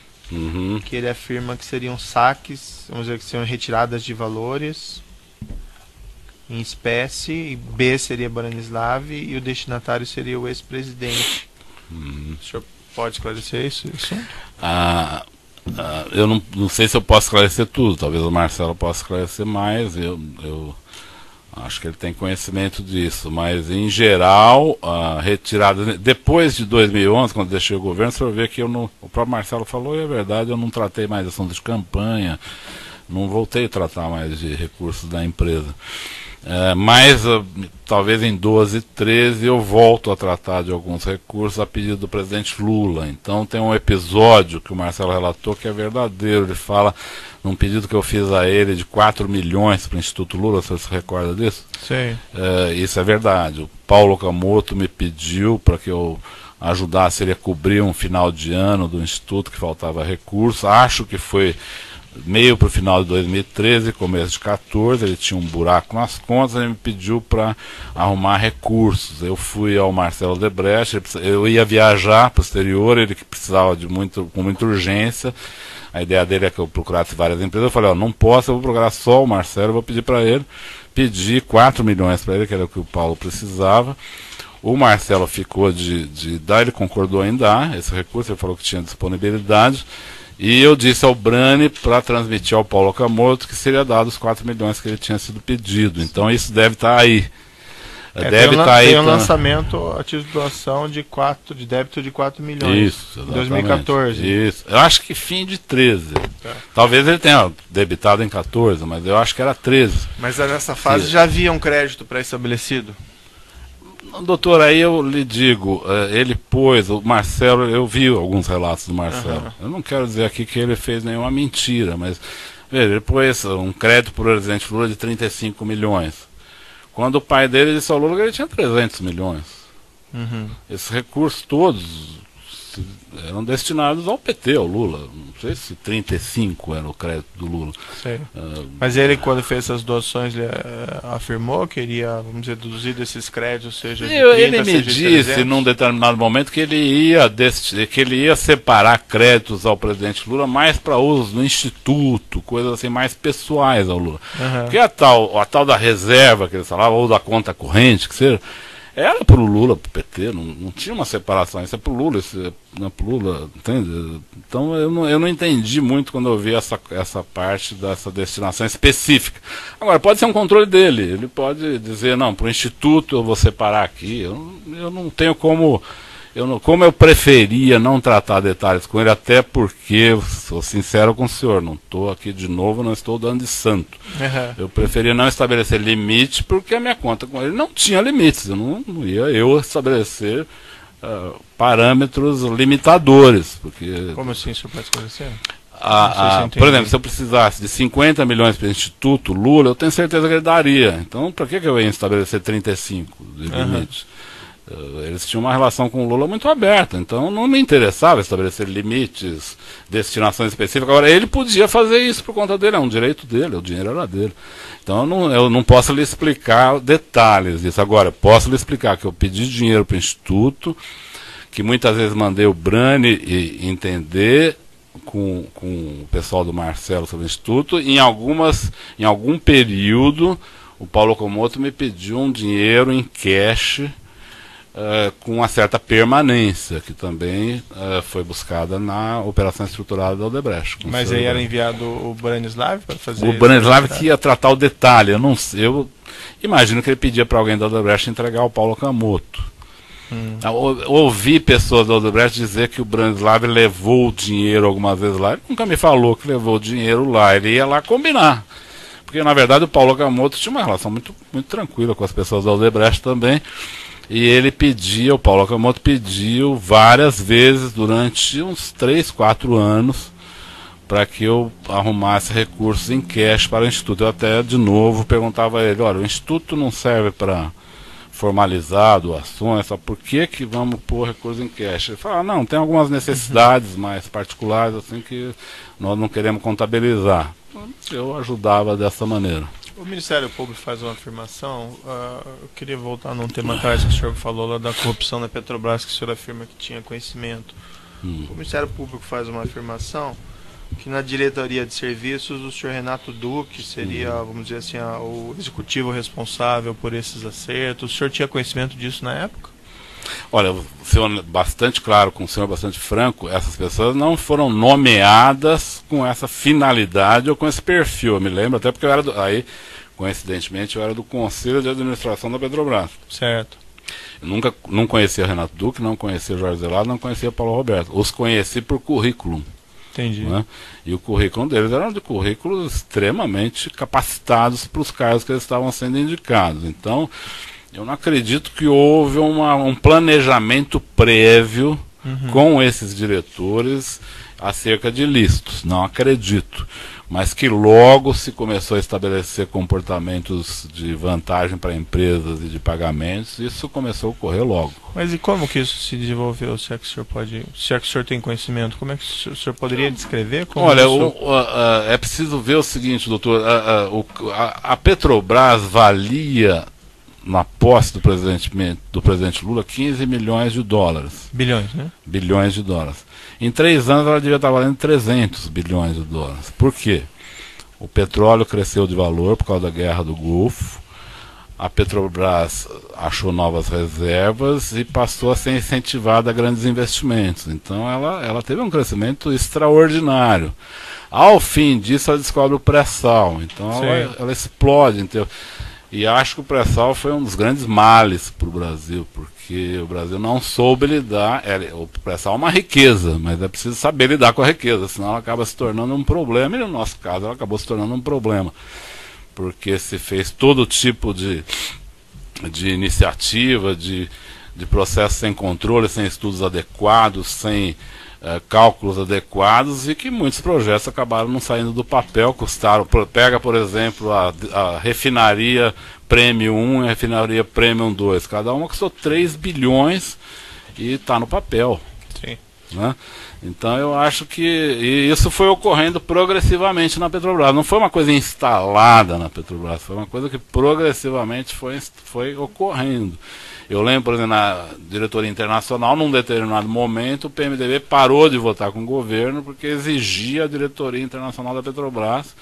que ele afirma que seriam saques, vamos dizer que seriam retiradas de valores em espécie, e B seria Branislav e o destinatário seria o ex-presidente. O senhor pode esclarecer isso? Eu não sei se eu posso esclarecer tudo, talvez o Marcelo possa esclarecer mais, eu acho que ele tem conhecimento disso, mas em geral, a retirada, depois de 2011, quando deixei o governo, você vai ver que o próprio Marcelo falou, e é verdade, eu não tratei mais assuntos de campanha, não voltei a tratar mais de recursos da empresa. Mas talvez em 12 e 13 eu volto a tratar de alguns recursos a pedido do presidente Lula. Então tem um episódio que o Marcelo relatou que é verdadeiro. Ele fala num pedido que eu fiz a ele de 4 milhões para o Instituto Lula, você se recorda disso? Sim. Isso é verdade. O Paulo Okamoto me pediu para que eu ajudasse ele a cobrir um final de ano do Instituto que faltava recurso. Acho que foi meio para o final de 2013, começo de 2014, ele tinha um buraco nas contas, ele me pediu para arrumar recursos. Eu fui ao Marcelo Odebrecht, eu ia viajar para o exterior, ele que precisava com muita urgência. A ideia dele é que eu procurasse várias empresas. Eu falei, não posso, eu vou procurar só o Marcelo, eu vou pedir para ele. Pedi 4 milhões para ele, que era o que o Paulo precisava. O Marcelo ficou de dar, ele concordou em dar esse recurso, ele falou que tinha disponibilidade. E eu disse ao Brani para transmitir ao Paulo Okamoto que seria dado os 4 milhões que ele tinha sido pedido. Então isso deve estar aí. Tem um lançamento a título de doação de débito de 4 milhões isso, em 2014. Isso. Eu acho que fim de 13. Talvez ele tenha debitado em 14, mas eu acho que era 13. Mas nessa fase já havia um crédito pré-estabelecido? Doutor, aí eu lhe digo, ele pôs, o Marcelo, eu vi alguns relatos do Marcelo. Eu não quero dizer aqui que ele fez nenhuma mentira, mas veja, ele pôs um crédito para o presidente Lula de 35 milhões. Quando o pai dele disse ao Lula que ele tinha 300 milhões. Esses recursos todos eram destinados ao PT, ao Lula. Não sei se 35 era o crédito do Lula. Mas ele, quando fez essas doações, ele afirmou que iria, vamos dizer, deduzir desses créditos, seja de 30, ele me seja de disse 300. num determinado momento que ele ia separar créditos ao presidente Lula mais para usos no Instituto, coisas assim mais pessoais ao Lula. Porque a tal da reserva que ele falava, ou da conta corrente, que seja, era pro Lula, pro PT, não tinha uma separação, isso é pro Lula, isso não é pro Lula, entende? Então eu não entendi muito quando eu vi essa parte dessa destinação específica. Agora, pode ser um controle dele, ele pode dizer, não, pro Instituto eu vou separar aqui, eu não tenho como eu preferia não tratar detalhes com ele, até porque, sou sincero com o senhor, não estou aqui de novo, não estou dando de santo. Eu preferia não estabelecer limite, porque a minha conta com ele não tinha limites, eu não ia estabelecer parâmetros limitadores. Porque, como assim, o senhor pode esclarecer? Por exemplo, se eu precisasse de 50 milhões para o Instituto Lula, eu tenho certeza que ele daria. Então, para que eu ia estabelecer 35 de limite? Eles tinham uma relação com o Lula muito aberta, então não me interessava estabelecer limites, destinações específicas. Agora, ele podia fazer isso por conta dele, é um direito dele, o dinheiro era dele. Então eu não posso lhe explicar detalhes disso. Agora, posso lhe explicar que eu pedi dinheiro para o Instituto, que muitas vezes mandei o Brani entender com o pessoal do Marcelo sobre o Instituto. Em algum período, o Paulo Okamoto me pediu um dinheiro em cash com uma certa permanência, que também foi buscada na operação estruturada da Odebrecht. Mas aí era enviado o Branislav para fazer... O Branislav que ia tratar o detalhe. Eu imagino que ele pedia para alguém da Odebrecht entregar ao Paulo Okamoto. Ouvi pessoas da Odebrecht dizer que o Branislav levou o dinheiro algumas vezes lá. Ele nunca me falou que levou o dinheiro lá. Ele ia lá combinar. Porque, na verdade, o Paulo Okamoto tinha uma relação muito, muito tranquila com as pessoas da Odebrecht também. E ele o Paulo Okamoto pediu várias vezes durante uns 3, 4 anos para que eu arrumasse recursos em cash para o Instituto. Eu até, de novo, perguntava a ele, olha, o Instituto não serve para formalizar doações, só por que vamos pôr recursos em cash? Ele fala, não, tem algumas necessidades mais particulares assim que nós não queremos contabilizar. Eu ajudava dessa maneira. O Ministério Público faz uma afirmação, eu queria voltar num tema atrás que o senhor falou lá da corrupção na Petrobras, que o senhor afirma que tinha conhecimento. O Ministério Público faz uma afirmação que na diretoria de serviços o senhor Renato Duque seria, vamos dizer assim, o executivo responsável por esses acertos. O senhor tinha conhecimento disso na época? Olha, o senhor bastante claro, com o senhor bastante franco, essas pessoas não foram nomeadas com essa finalidade ou com esse perfil. Eu me lembro até porque eu era coincidentemente, eu era do Conselho de Administração da Petrobras. Certo. Eu não conhecia Renato Duque, não conhecia Jorge Zelado, não conhecia Paulo Roberto. Os conheci por currículo. Entendi. Né? E o currículo deles era de currículos extremamente capacitados para os cargos que eles estavam sendo indicados. Então, eu não acredito que houve um planejamento prévio com esses diretores acerca de listos. Não acredito. Mas que logo se começou a estabelecer comportamentos de vantagem para empresas e de pagamentos, isso começou a ocorrer logo. Mas e como que isso se desenvolveu, se é que o senhor se é que o senhor tem conhecimento? Como é que o senhor poderia descrever? Como olha, isso... é preciso ver o seguinte, doutor, a Petrobras valia, na posse do presidente Lula, 15 milhões de dólares. Bilhões, né? Bilhões de dólares. Em 3 anos ela devia estar valendo 300 bilhões de dólares. Por quê? O petróleo cresceu de valor por causa da guerra do Golfo. A Petrobras achou novas reservas e passou a ser incentivada a grandes investimentos. Então ela teve um crescimento extraordinário. Ao fim disso ela descobre o pré-sal. Então ela explode. E acho que o pré-sal foi um dos grandes males para o Brasil, porque o Brasil não soube lidar. O pré-sal é uma riqueza, mas é preciso saber lidar com a riqueza, senão ela acaba se tornando um problema, e no nosso caso ela acabou se tornando um problema, porque se fez todo tipo de iniciativa, de processo sem controle, sem estudos adequados, sem cálculos adequados, e que muitos projetos acabaram não saindo do papel, custaram. Pega, por exemplo, a refinaria Premium 1 e a refinaria Premium 2, cada uma custou 3 bilhões e está no papel. Sim. Né? Então eu acho que isso foi ocorrendo progressivamente na Petrobras, não foi uma coisa instalada na Petrobras, foi uma coisa que progressivamente foi ocorrendo. Eu lembro, por exemplo, na diretoria internacional, num determinado momento, o PMDB parou de votar com o governo porque exigia a diretoria internacional da Petrobras,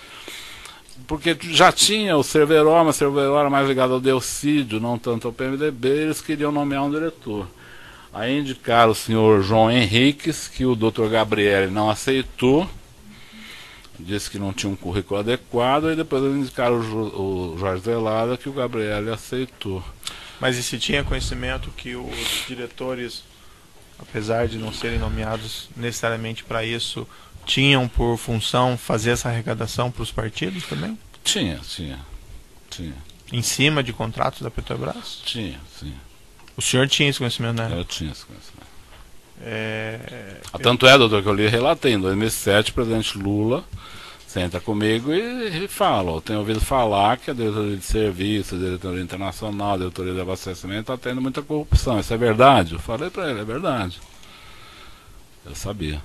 porque já tinha o Cerveró, mas o Cerveró era mais ligado ao Delcídio, não tanto ao PMDB, eles queriam nomear um diretor. Aí indicaram o senhor João Henriques, que o Dr. Gabriel não aceitou, disse que não tinha um currículo adequado, e depois eles indicaram o Jorge Zelada, que o Gabriel aceitou. Mas e se tinha conhecimento que os diretores, apesar de não serem nomeados necessariamente para isso, tinham por função fazer essa arrecadação para os partidos também? Tinha. Em cima de contratos da Petrobras? Tinha. O senhor tinha esse conhecimento, né? Eu tinha esse conhecimento. Tanto é, doutor, que eu li e relatei, em 2007, o presidente Lula senta comigo e fala, eu tenho ouvido falar que a diretoria de serviço, a diretoria internacional, a diretoria de abastecimento está tendo muita corrupção. Isso é verdade? Eu falei para ele, é verdade. Eu sabia.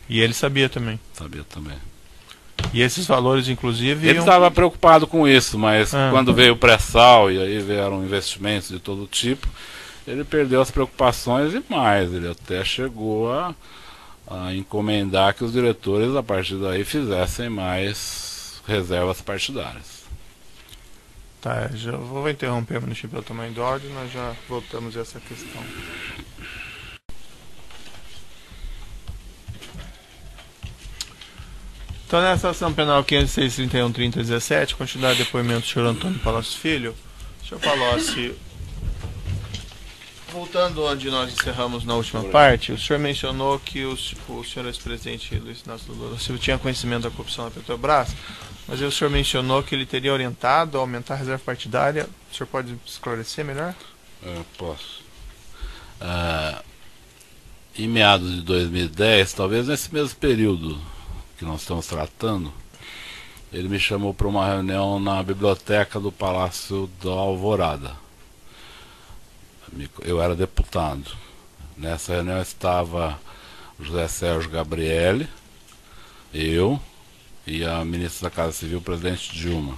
E ele sabia também? Sabia também. E esses valores, inclusive... Ele estava preocupado com isso, mas quando veio o pré-sal e aí vieram investimentos de todo tipo, ele perdeu as preocupações e mais. Ele até chegou a encomendar que os diretores, a partir daí, fizessem mais reservas partidárias. Tá, já vou interromper o município pelo tamanho do áudio, nós já voltamos a essa questão. Então, nessa ação penal 506-31-30-17, continuar depoimento do senhor Antônio Palocci Filho. Senhor Palocci, voltando onde nós encerramos na última parte, o senhor mencionou que o senhor ex-presidente Luiz Inácio Lula da Silva tinha conhecimento da corrupção na Petrobras, mas aí o senhor mencionou que ele teria orientado a aumentar a reserva partidária. O senhor pode esclarecer melhor? Eu posso. Em meados de 2010, talvez nesse mesmo período que nós estamos tratando, ele me chamou para uma reunião na biblioteca do Palácio da Alvorada. Eu era deputado. Nessa reunião estava José Sérgio Gabrielli, eu e a ministra da Casa Civil, o presidente Dilma.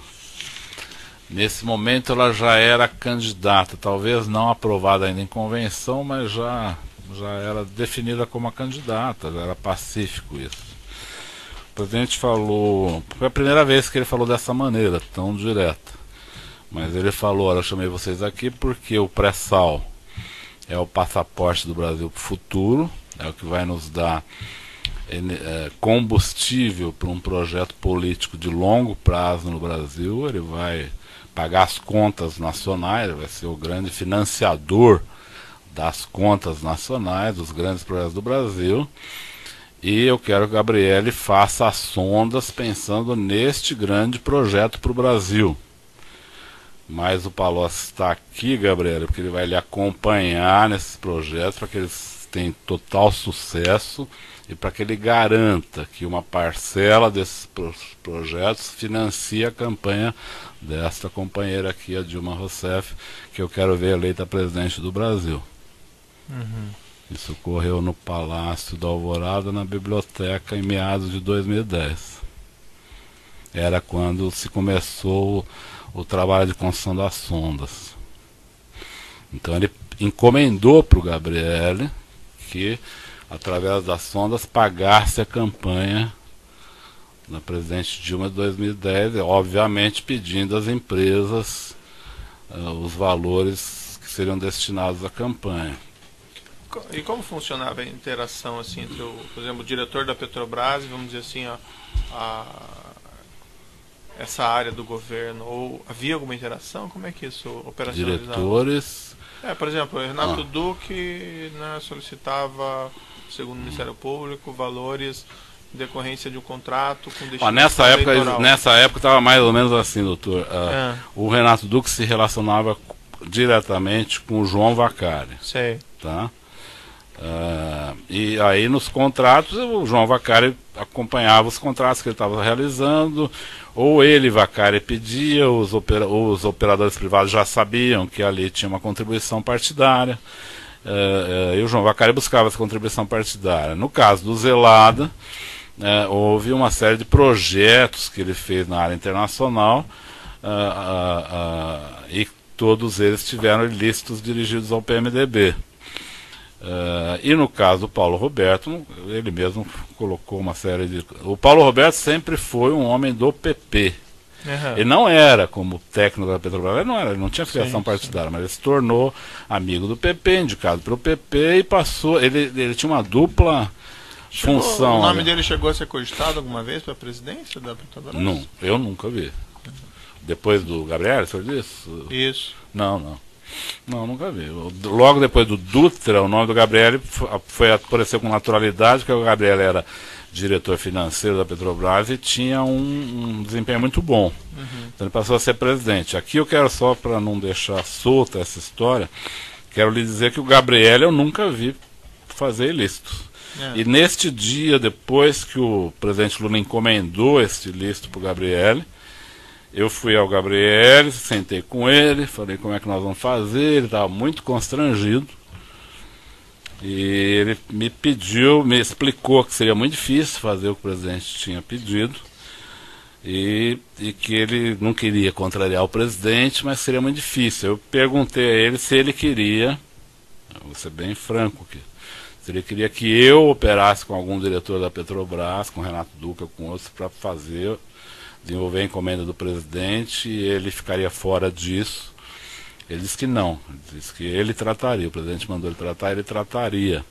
Nesse momento ela já era candidata, talvez não aprovada ainda em convenção, mas já era definida como a candidata, já era pacífico isso. O presidente falou, foi a primeira vez que ele falou dessa maneira, tão direta. Mas ele falou, olha, eu chamei vocês aqui porque o pré-sal é o passaporte do Brasil para o futuro, é o que vai nos dar combustível para um projeto político de longo prazo no Brasil. Ele vai pagar as contas nacionais, vai ser o grande financiador das contas nacionais, dos grandes projetos do Brasil. E eu quero que o Gabrielli faça as sondas pensando neste grande projeto para o Brasil. Mas o Palocci está aqui, Gabrielli, porque ele vai lhe acompanhar nesses projetos para que eles tenham total sucesso e para que ele garanta que uma parcela desses projetos financie a campanha desta companheira aqui, a Dilma Rousseff, que eu quero ver eleita presidente do Brasil. Isso ocorreu no Palácio da Alvorada, na biblioteca, em meados de 2010. Era quando se começou o trabalho de construção das sondas. Então ele encomendou para o Gabrielli que, através das sondas, pagasse a campanha da presidente Dilma de 2010, obviamente pedindo às empresas os valores que seriam destinados à campanha. E como funcionava a interação assim entre, por exemplo, o diretor da Petrobras e, vamos dizer assim, essa área do governo? Ou havia alguma interação? Como é que isso operacionalizava? Diretores... por exemplo, o Renato Duque, né, solicitava, segundo o Ministério Público, valores em decorrência de um contrato com destino nessa época estava mais ou menos assim, doutor. O Renato Duque se relacionava diretamente com o João Vacari. Sei. Tá? E aí nos contratos o João Vacari acompanhava os contratos que ele estava realizando, ou ele, Vacari, pedia, os operadores privados já sabiam que ali tinha uma contribuição partidária, e o João Vacari buscava essa contribuição partidária. No caso do Zelada, houve uma série de projetos que ele fez na área internacional, e todos eles tiveram ilícitos dirigidos ao PMDB. E no caso do Paulo Roberto, ele mesmo colocou uma série de... O Paulo Roberto sempre foi um homem do PP. Ele não era como técnico da Petrobras, ele não tinha filiação partidária, mas ele se tornou amigo do PP, indicado pelo PP, e passou... Ele tinha uma dupla função. O nome dele chegou a ser cogitado alguma vez para a presidência da Petrobras? Não, eu nunca vi. Depois do Gabriel, o senhor disse? Isso. Não, nunca vi. Logo depois do Dutra, o nome do Gabriel apareceu com naturalidade, porque o Gabriel era diretor financeiro da Petrobras e tinha um desempenho muito bom. Então ele passou a ser presidente. Aqui eu quero, só para não deixar solta essa história, quero lhe dizer que o Gabriel eu nunca vi fazer ilícitos. E neste dia, depois que o presidente Lula encomendou este ilícito para o Gabriel, eu fui ao Gabriel, sentei com ele, falei como é que nós vamos fazer, ele estava muito constrangido. E ele me explicou que seria muito difícil fazer o que o presidente tinha pedido. E que ele não queria contrariar o presidente, mas seria muito difícil. Eu perguntei a ele se ele queria, vou ser bem franco aqui, Ele queria que eu operasse com algum diretor da Petrobras, com Renato Duca, com outros, para desenvolver a encomenda do presidente, e ele ficaria fora disso. Ele disse que não, ele disse que ele trataria, o presidente mandou ele tratar, ele trataria.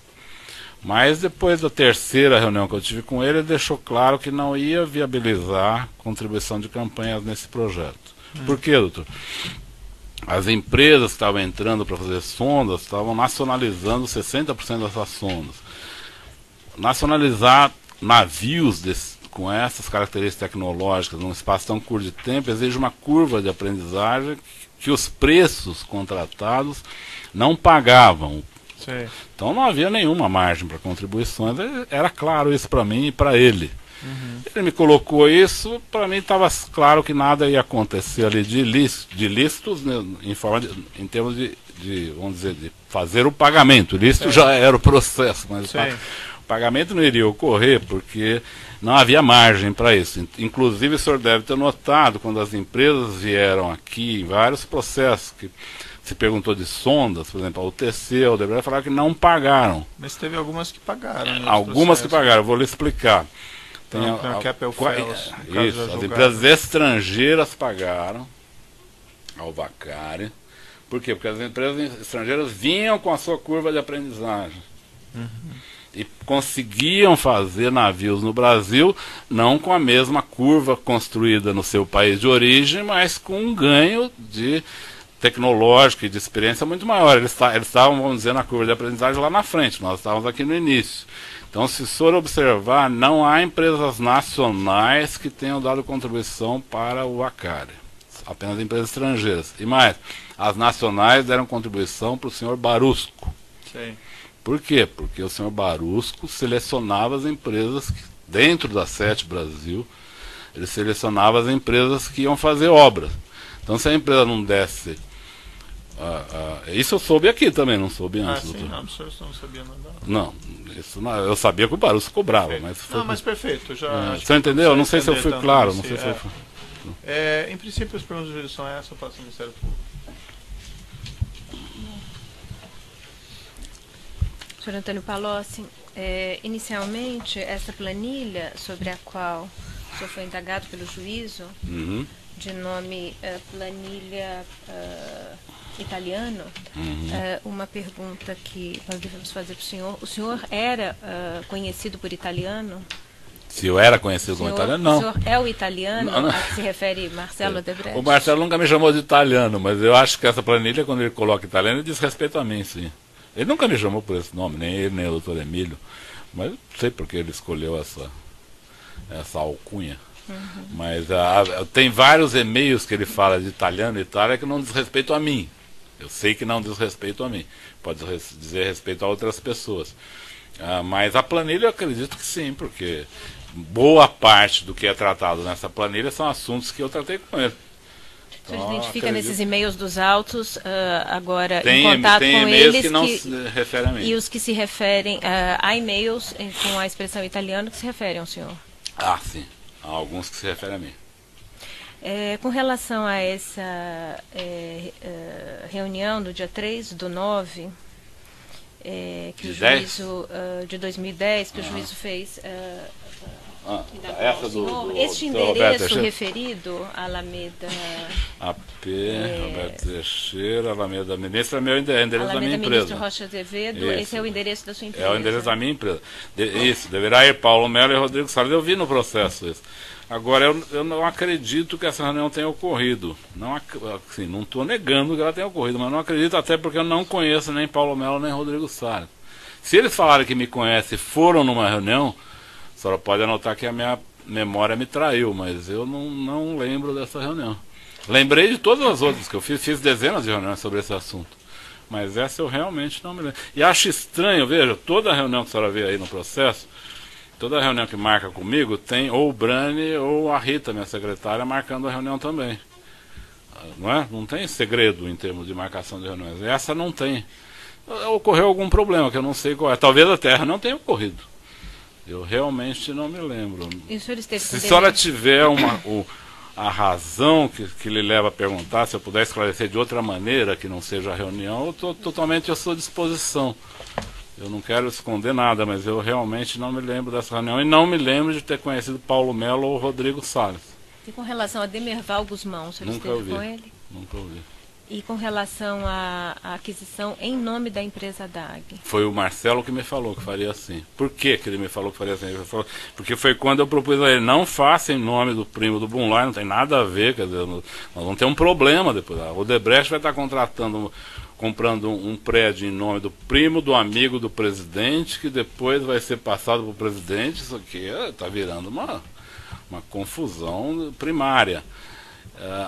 Mas depois da terceira reunião que eu tive com ele, ele deixou claro que não ia viabilizar contribuição de campanhas nesse projeto. Por quê, doutor? As empresas que estavam entrando para fazer sondas estavam nacionalizando 60% dessas sondas. Nacionalizar navios com essas características tecnológicas num espaço tão curto de tempo exige uma curva de aprendizagem que os preços contratados não pagavam. Sei. Então não havia nenhuma margem para contribuições, era claro isso para mim e para ele. Ele me colocou isso, para mim estava claro que nada ia acontecer ali de ilícitos, né, em termos de, vamos dizer, de fazer o pagamento. Ilícito já era o processo, mas o pagamento não iria ocorrer porque não havia margem para isso. Inclusive o senhor deve ter notado, quando as empresas vieram aqui, em vários processos, que se perguntou de sondas, por exemplo, a UTC, a Odebrecht, falaram que não pagaram. Mas teve algumas que pagaram. Né, algumas que pagaram, eu vou lhe explicar. As empresas estrangeiras pagaram ao Vacari. Por quê? Porque as empresas estrangeiras vinham com a sua curva de aprendizagem. E conseguiam fazer navios no Brasil, não com a mesma curva construída no seu país de origem, mas com um ganho de tecnológico e de experiência muito maior. Eles estavam, vamos dizer, na curva de aprendizagem lá na frente, nós estávamos aqui no início. Então, se o senhor observar, não há empresas nacionais que tenham dado contribuição para o Vacari. Apenas empresas estrangeiras. E mais, as nacionais deram contribuição para o senhor Barusco. Sim. Por quê? Porque o senhor Barusco selecionava as empresas, dentro da SET Brasil, ele selecionava as empresas que iam fazer obras. Então, se a empresa não desse... isso eu soube aqui também, não soube antes, doutor. Sim, não, o senhor não sabia nada. Não, isso não, eu sabia que o Barusco cobrava, mas... Mas perfeito, já... o senhor entendeu? Eu não sei se eu fui claro, não sei se eu fui... em princípio, as perguntas de juízo são essas, eu passo ao Ministério Público. Senhor Antônio Palocci, inicialmente, essa planilha sobre a qual o senhor foi indagado pelo juízo, de nome planilha italiano, uma pergunta que nós devemos fazer para o senhor. O senhor era conhecido por italiano? Se eu era conhecido como italiano, não. O senhor é o italiano a que se refere Marcelo Odebrecht? O Marcelo nunca me chamou de italiano, mas eu acho que essa planilha, quando ele coloca italiano, ele diz respeito a mim, sim. Ele nunca me chamou por esse nome, nem ele, nem o doutor Emílio, mas não sei porque ele escolheu essa alcunha. Mas tem vários e-mails que ele fala de italiano e Itália que não diz respeito a mim. Eu sei que não diz respeito a mim. Pode dizer respeito a outras pessoas. Mas a planilha eu acredito que sim, porque boa parte do que é tratado nessa planilha são assuntos que eu tratei com ele. O senhor identifica nesses e-mails dos autos, agora tem, em contato tem com e-mails eles que não se referem a mim. E os que se referem a e-mails com a expressão italiana que se referem ao senhor? Sim. Há alguns que se referem a mim. Com relação a essa reunião do dia 3/9, que o juízo de 2010, que o juízo fez... essa do este endereço referido, Alameda... AP, Roberto Teixeira, Alameda Ministra, é meu endereço da minha empresa. Ministro Rocha Azevedo, esse é o endereço da sua empresa. É o endereço da minha empresa. Isso, deverá ir Paulo Melo e Rodrigo Salles. Eu vi no processo isso. Agora, eu não acredito que essa reunião tenha ocorrido. Não estou negando que ela tenha ocorrido, mas não acredito, até porque eu não conheço nem Paulo Melo nem Rodrigo Salles. Se eles falarem que me conhecem e foram numa reunião, a senhora pode anotar que a minha memória me traiu, mas eu não lembro dessa reunião. Lembrei de todas as outras que eu fiz dezenas de reuniões sobre esse assunto. Mas essa eu realmente não me lembro. E acho estranho, veja, toda reunião que a senhora vê aí no processo, toda reunião que marca comigo, tem ou o Brani ou a Rita, minha secretária, marcando a reunião também. Não é? Não tem segredo em termos de marcação de reuniões. Essa não tem. Ocorreu algum problema, que eu não sei qual é. Talvez a Terra não tenha ocorrido. Eu realmente não me lembro. Se a senhora tiver a razão que lhe leva a perguntar, se eu puder esclarecer de outra maneira que não seja a reunião, eu estou totalmente à sua disposição. Eu não quero esconder nada, mas eu realmente não me lembro dessa reunião e não me lembro de ter conhecido Paulo Melo ou Rodrigo Salles. E com relação a Demerval Guzmão, o senhor esteve com ele? Nunca ouvi. E com relação à aquisição em nome da empresa DAG? Foi o Marcelo que me falou que faria assim. Por que ele me falou que faria assim? Ele falou, porque foi quando eu propus a ele, não faça em nome do primo do Bunlai, não tem nada a ver, quer dizer, nós vamos ter um problema depois. A Odebrecht vai estar comprando um prédio em nome do primo do amigo do presidente, que depois vai ser passado para o presidente. Isso aqui está virando uma confusão primária.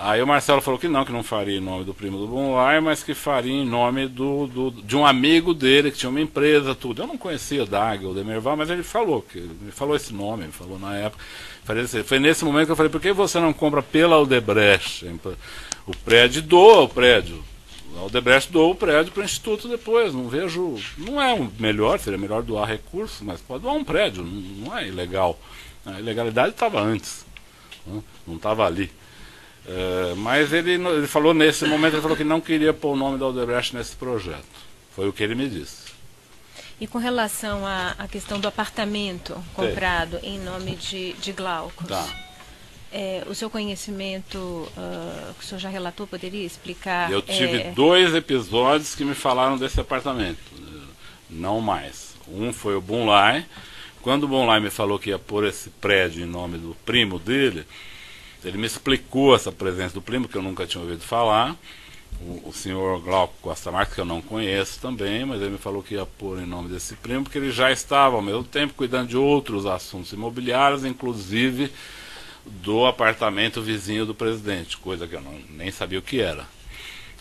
Aí o Marcelo falou que não faria em nome do primo do Bunlai, mas que faria em nome de um amigo dele, que tinha uma empresa, tudo. Eu não conhecia DAG ou Demerval, mas ele falou esse nome, ele falou na época. Foi nesse momento que eu falei, por que você não compra pela Odebrecht? O prédio doa o prédio. A Odebrecht doa o prédio para o Instituto depois. Não vejo. Não é o melhor, seria melhor doar recursos, mas pode doar um prédio, não é ilegal. A ilegalidade estava antes, não estava ali. Mas ele falou nesse momento, ele falou que não queria pôr o nome da Odebrecht nesse projeto. Foi o que ele me disse. E com relação à questão do apartamento comprado em nome de Glaucus, tá. O seu conhecimento, que o senhor já relatou, poderia explicar? Eu tive 2 episódios que me falaram desse apartamento, não mais. Um foi o Bunlai. Quando o Bunlai me falou que ia pôr esse prédio em nome do primo dele, ele me explicou essa presença do primo, que eu nunca tinha ouvido falar. O senhor Glauco Costa Marques, que eu não conheço também, mas ele me falou que ia pôr em nome desse primo, porque ele já estava ao mesmo tempo cuidando de outros assuntos imobiliários, inclusive do apartamento vizinho do presidente, coisa que eu nem sabia o que era.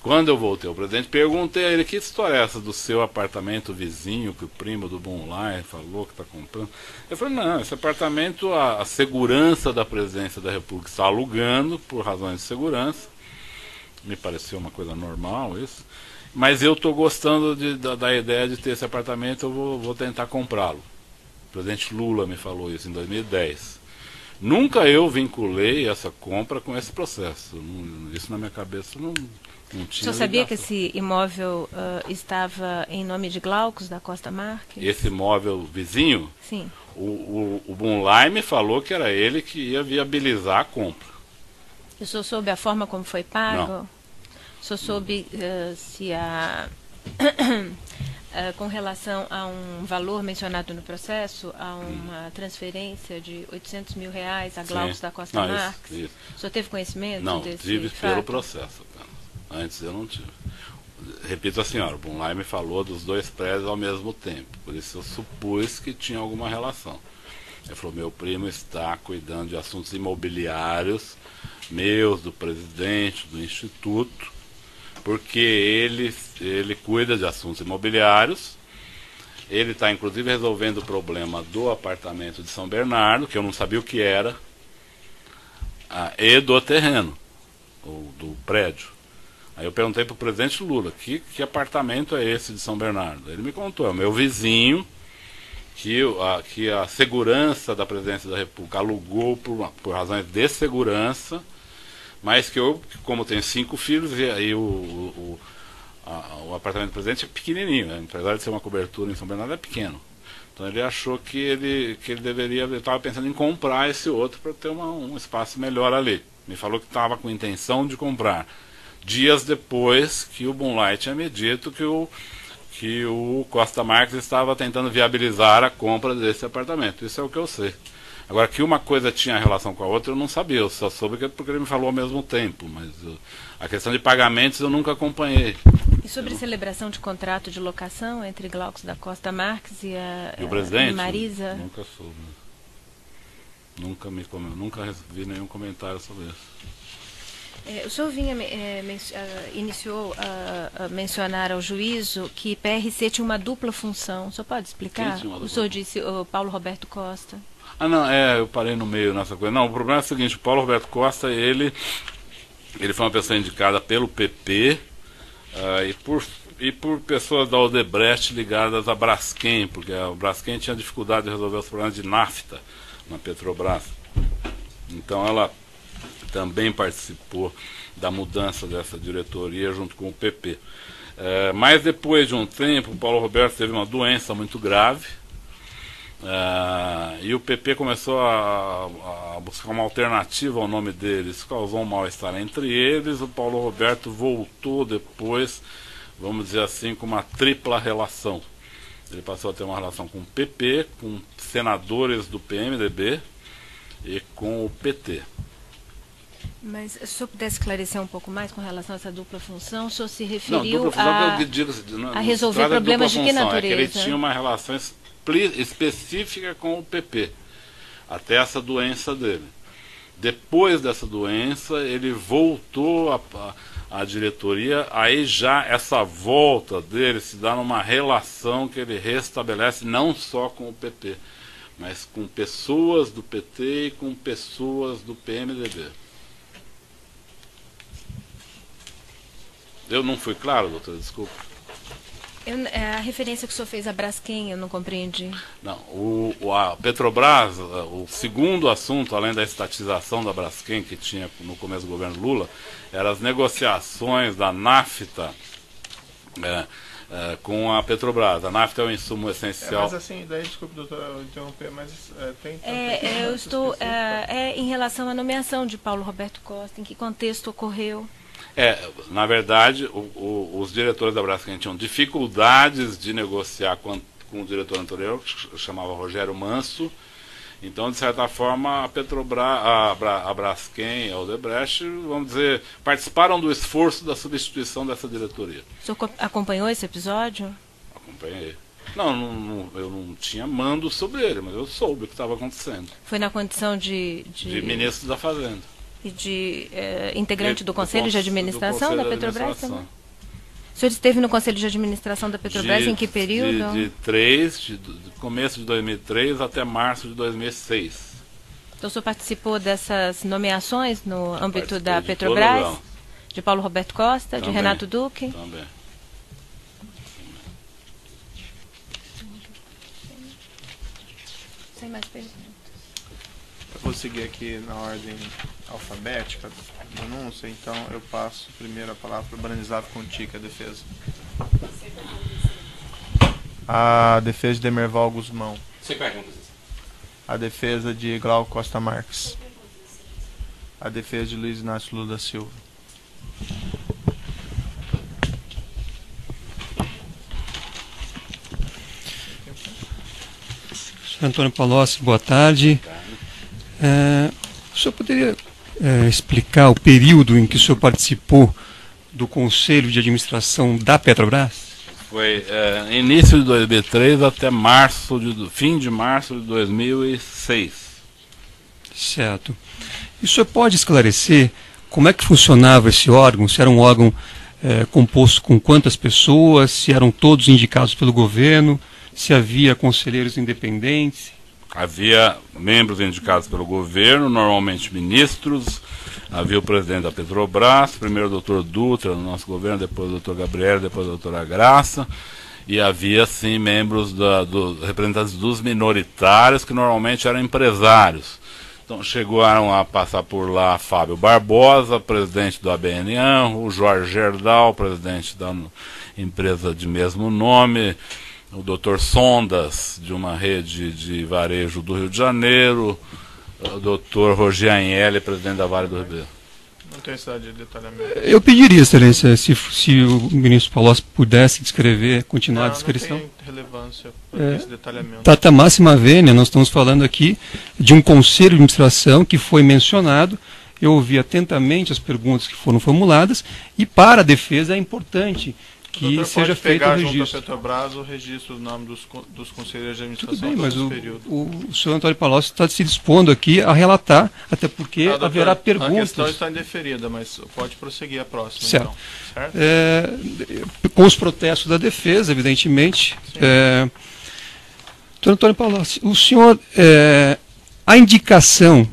Quando eu voltei ao presidente, perguntei a ele, que história é essa do seu apartamento vizinho, que o primo do Bunlai falou que está comprando? Ele falou, não, esse apartamento a segurança da presidência da República está alugando por razões de segurança. Me pareceu uma coisa normal isso. Mas eu estou gostando da ideia de ter esse apartamento, eu vou tentar comprá-lo. O presidente Lula me falou isso em 2010. Nunca eu vinculei essa compra com esse processo. Isso na minha cabeça não tinha. O senhor sabia que esse imóvel estava em nome de Glaucus da Costa Marques? Esse imóvel vizinho? Sim. O Bunlai me falou que era ele que ia viabilizar a compra. O senhor soube a forma como foi pago? Não. O senhor soube se com relação a um valor mencionado no processo, a uma transferência de R$800 mil a Glaucus da Costa Marques? Isso. O senhor teve conhecimento não, desse tive fato? pelo processo. Antes eu não tive. Repito a senhora, o Bunlai me falou dos 2 prédios ao mesmo tempo, por isso eu supus que tinha alguma relação. Ele falou, meu primo está cuidando de assuntos imobiliários, meus, do presidente, do instituto, porque ele cuida de assuntos imobiliários, ele está inclusive resolvendo o problema do apartamento de São Bernardo, que eu não sabia o que era, e do terreno, ou do prédio. Aí eu perguntei para o presidente Lula, que apartamento é esse de São Bernardo? Ele me contou, é o meu vizinho, que a segurança da presidência da República alugou por razões de segurança, mas que eu, como tenho 5 filhos, e aí o apartamento do presidente é pequenininho, né? Apesar de ser uma cobertura em São Bernardo, é pequeno. Então ele achou que ele estava pensando em comprar esse outro para ter um espaço melhor ali. Me falou que estava com intenção de comprar. Dias depois que o Bunlai tinha me dito que o Costa Marques estava tentando viabilizar a compra desse apartamento. Isso é o que eu sei. Agora, que uma coisa tinha relação com a outra, eu não sabia. Eu só soube porque ele me falou ao mesmo tempo. Mas a questão de pagamentos eu nunca acompanhei. E sobre celebração de contrato de locação entre Glaucus da Costa Marques e o presidente? Marisa? Nunca soube. Nunca vi nenhum comentário sobre isso. O senhor iniciou a mencionar ao juízo que PRC tinha uma dupla função. O senhor pode explicar? O senhor disse o Paulo Roberto Costa. Não, eu parei no meio nessa coisa. Não, o problema é o seguinte, o Paulo Roberto Costa, ele foi uma pessoa indicada pelo PP e por pessoas da Odebrecht ligadas à Braskem, porque a Braskem tinha dificuldade de resolver os problemas de nafta na Petrobras. Então ela também participou da mudança dessa diretoria junto com o PP. Mas depois de um tempo, o Paulo Roberto teve uma doença muito grave, e o PP começou a buscar uma alternativa ao nome dele. Isso causou um mal-estar entre eles. O Paulo Roberto voltou depois, vamos dizer assim, com uma tripla relação. Ele passou a ter uma relação com o PP, com senadores do PMDB e com o PT. Mas se o senhor pudesse esclarecer um pouco mais com relação a essa dupla função, o senhor se referiu a resolver problemas de que natureza? Ele tinha uma relação específica com o PP, até essa doença dele. Depois dessa doença, ele voltou à diretoria, aí já essa volta dele se dá numa relação que ele restabelece não só com o PP, mas com pessoas do PT e com pessoas do PMDB. Eu não fui claro, doutor? Desculpa. A referência que o senhor fez a Braskem, eu não compreendi. Não, a Petrobras, o segundo assunto, além da estatização da Braskem, que tinha no começo do governo Lula, eram as negociações da NAFTA com a Petrobras. A NAFTA é um insumo essencial. Mas assim, daí, desculpe, doutor, eu interromper, mas tem... eu estou... em relação à nomeação de Paulo Roberto Costa, em que contexto ocorreu? Na verdade, os diretores da Braskem tinham dificuldades de negociar com o diretor anterior, que chamava Rogério Manso. Então, de certa forma, a Petrobras, a Braskem e a Odebrecht, vamos dizer, participaram do esforço da substituição dessa diretoria. O senhor acompanhou esse episódio? Acompanhei. Não, eu não tinha mando sobre ele, mas eu soube o que estava acontecendo. Foi na condição de ministro da Fazenda. E de integrante do Conselho de Administração da Petrobras também? O senhor esteve no Conselho de Administração da Petrobras em que período? De começo de 2003 até março de 2006. Então o senhor participou dessas nomeações no âmbito da Petrobras? De Paulo Roberto Costa, de Renato Duque? Também. Sem mais perguntas. Eu vou seguir aqui na ordem alfabética da denúncia, então eu passo primeiro a palavra para o Branislav Contica, a defesa. A defesa de Demerval Guzmão. Sem perguntas. A defesa de Glauco Costa Marques. A defesa de Luiz Inácio Lula da Silva. Senhor Antônio Palocci, boa tarde. O senhor poderia explicar o período em que o senhor participou do Conselho de Administração da Petrobras? Foi início de 2003 até fim de março de 2006. Certo. E o senhor pode esclarecer como é que funcionava esse órgão? Se era um órgão composto com quantas pessoas? Se eram todos indicados pelo governo? Se havia conselheiros independentes? Havia membros indicados pelo governo, normalmente ministros. Havia o presidente da Petrobras, primeiro o doutor Dutra no nosso governo, depois o doutor Gabriel, depois a doutora Graça. E havia, sim, membros representantes dos minoritários, que normalmente eram empresários. Então chegaram a passar por lá Fábio Barbosa, presidente do ABNAM, o Jorge Gerdau, presidente da empresa de mesmo nome, o Dr. Sondas, de uma rede de varejo do Rio de Janeiro, o Dr. Roger Agnelli, presidente da Vale do Ribeiro. Não tem necessidade de detalhamento. Eu pediria, excelência, se o ministro Palocci pudesse descrever, continuar a descrição. Não tem relevância esse detalhamento. Tata máxima vênia, nós estamos falando aqui de um conselho de administração que foi mencionado. Eu ouvi atentamente as perguntas que foram formuladas e para a defesa é importante que seja feito o registro. Junto à Petrobras o registro do nome dos conselheiros de administração. Tudo bem, mas o senhor Antônio Palocci está se dispondo aqui a relatar, até porque haverá perguntas. A questão está indeferida, mas pode prosseguir a próxima. Certo. Então, certo? Com os protestos da defesa, evidentemente. Doutor Antônio Palocci, o senhor, a indicação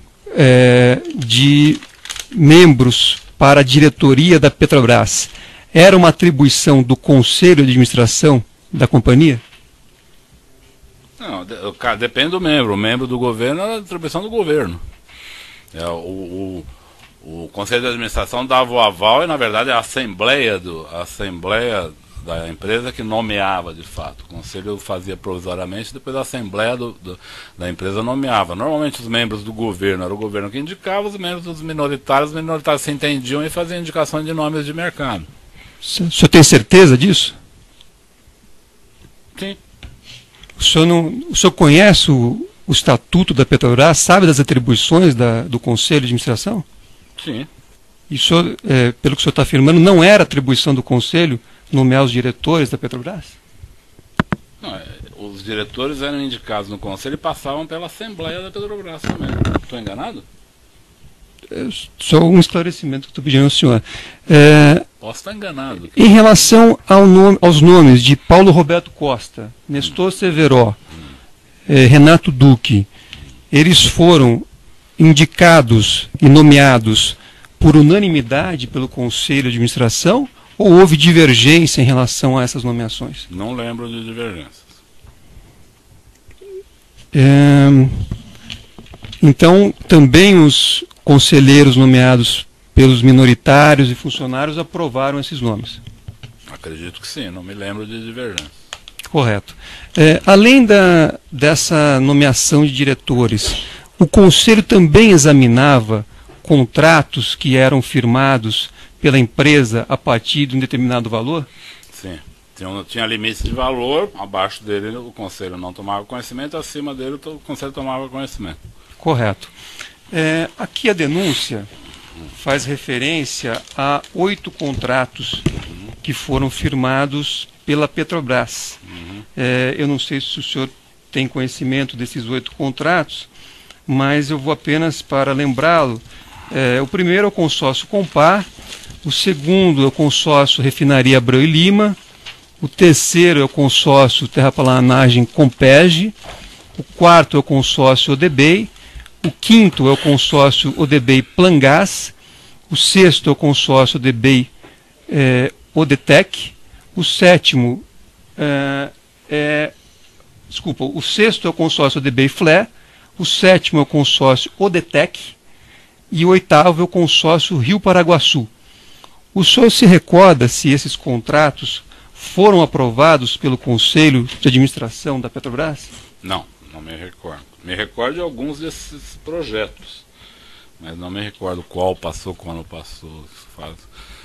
de membros para a diretoria da Petrobras era uma atribuição do Conselho de Administração da companhia? Não, depende do membro. O membro do governo é a atribuição do governo. O Conselho de Administração dava o aval e, na verdade, a Assembleia da empresa que nomeava de fato. O conselho fazia provisoriamente, depois a assembleia da empresa nomeava. Normalmente os membros do governo, era o governo que indicava, os membros dos minoritários, os minoritários se entendiam e faziam indicações de nomes de mercado. O senhor tem certeza disso? Sim. O senhor conhece o estatuto da Petrobras, sabe das atribuições do Conselho de Administração? Sim. E o senhor, pelo que o senhor está afirmando, não era atribuição do Conselho nomear os diretores da Petrobras? Não, os diretores eram indicados no Conselho e passavam pela Assembleia da Petrobras também. Estou enganado? Só um esclarecimento que estou pedindo ao senhor. Posso estar enganado. Em relação aos nomes de Paulo Roberto Costa, Nestor Severo, Renato Duque, eles foram indicados e nomeados por unanimidade pelo Conselho de Administração ou houve divergência em relação a essas nomeações? Não lembro de divergências. Então, também os conselheiros nomeados pelos minoritários e funcionários aprovaram esses nomes? Acredito que sim, não me lembro de divergência. Correto. Além dessa nomeação de diretores, o Conselho também examinava contratos que eram firmados pela empresa a partir de um determinado valor? Sim. Tinha limite de valor, abaixo dele o Conselho não tomava conhecimento, acima dele o Conselho tomava conhecimento. Correto. Aqui a denúncia faz referência a 8 contratos que foram firmados pela Petrobras. Eu não sei se o senhor tem conhecimento desses 8 contratos, mas eu vou apenas para lembrá-lo. O primeiro é o consórcio Compar, o segundo é o consórcio Refinaria Abreu e Lima, o terceiro é o consórcio Terraplanagem Compege, o quarto é o consórcio Odebei, o quinto é o consórcio Odebei Plangás, o sexto é o consórcio Odebei Odetec, o sétimo o sexto é o consórcio Odebei Flé, o sétimo é o consórcio Odetec e o oitavo é o consórcio Rio Paraguaçu. O senhor se recorda se esses contratos foram aprovados pelo Conselho de Administração da Petrobras? Não me recordo. Me recordo de alguns desses projetos, mas não me recordo qual passou, quando passou.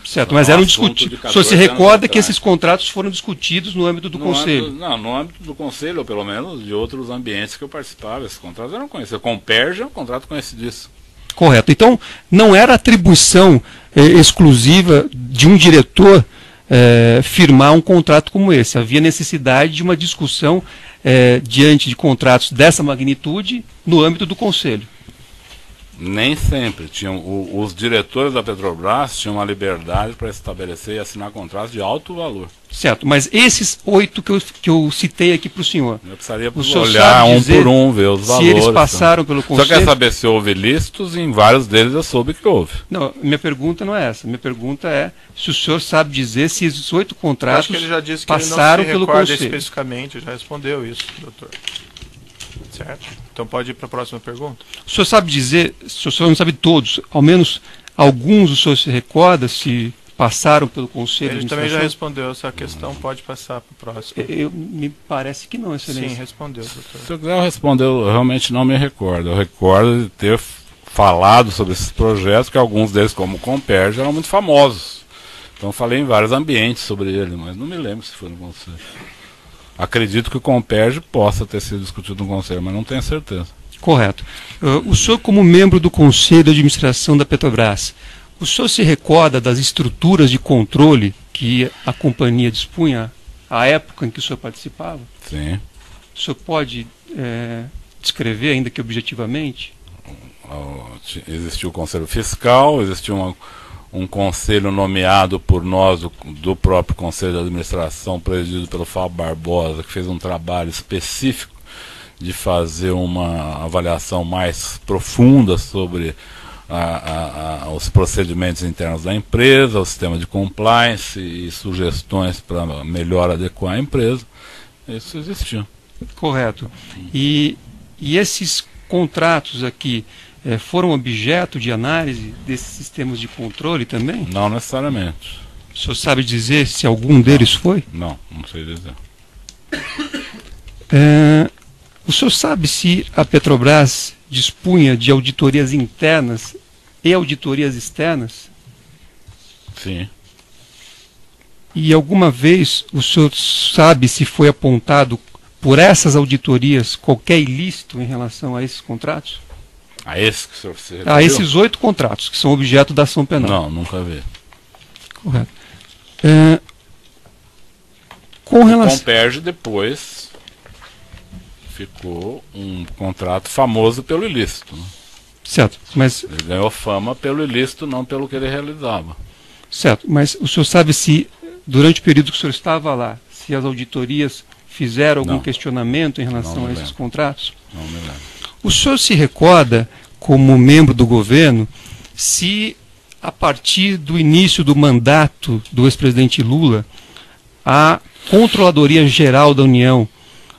Certo, mas eram discutidos. O senhor se recorda que esses contratos foram discutidos no âmbito do Conselho? No âmbito do Conselho, ou pelo menos de outros ambientes que eu participava. Esses contratos eram conhecidos. Com o Perja é um contrato conhecidíssimo. Correto. Então, não era atribuição exclusiva de um diretor firmar um contrato como esse. Havia necessidade de uma discussão diante de contratos dessa magnitude no âmbito do Conselho. Nem sempre. Os diretores da Petrobras tinham uma liberdade para estabelecer e assinar contratos de alto valor. Certo, mas esses 8 que eu citei aqui para o senhor, eu precisaria olhar um por um, ver os valores. Se eles passaram pelo Conselho... Só quer saber se houve listos, e em vários deles eu soube que houve. Não, minha pergunta não é essa. Minha pergunta é se o senhor sabe dizer se esses 8 contratos acho que ele já disse que passaram ele não se pelo Conselho. Especificamente, já respondeu isso, doutor. Certo? Então pode ir para a próxima pergunta. O senhor sabe dizer, se o senhor não sabe todos, ao menos alguns o senhor se recorda se passaram pelo Conselho de Administração? Ele também já respondeu essa questão, pode passar para o próximo. Me parece que não, excelência. Sim, respondeu, doutor. Se eu quiser responder, eu realmente não me recordo. Eu recordo de ter falado sobre esses projetos, que alguns deles, como o Comperge, eram muito famosos. Então falei em vários ambientes sobre ele, mas não me lembro se foi no Conselho. Acredito que o Comperge possa ter sido discutido no Conselho, mas não tenho certeza. Correto. O senhor, como membro do Conselho de Administração da Petrobras, o senhor se recorda das estruturas de controle que a companhia dispunha à época em que o senhor participava? Sim. O senhor pode descrever, ainda que objetivamente? Existiu o Conselho Fiscal, existiu um conselho nomeado por nós, do próprio Conselho de Administração, presidido pelo Fábio Barbosa, que fez um trabalho específico de fazer uma avaliação mais profunda sobre os procedimentos internos da empresa, o sistema de compliance e sugestões para melhor adequar a empresa. Isso existiu. Correto. E esses contratos aqui foram objeto de análise desses sistemas de controle também? Não necessariamente. O senhor sabe dizer se algum deles foi? Não sei dizer. O senhor sabe se a Petrobras dispunha de auditorias internas e auditorias externas? Sim. E alguma vez o senhor sabe se foi apontado por essas auditorias qualquer ilícito em relação a esses contratos? A esse que o senhor se referiu? A esses 8 contratos que são objeto da ação penal. Não, nunca vi. Correto. Com relação... O Comperj depois ficou um contrato famoso pelo ilícito. Né? Certo, mas... Ele ganhou fama pelo ilícito, não pelo que ele realizava. Certo, mas o senhor sabe se, durante o período que o senhor estava lá, se as auditorias fizeram algum questionamento em relação a esses contratos? Não me lembro. O senhor se recorda, como membro do governo, se a partir do início do mandato do ex-presidente Lula, a Controladoria Geral da União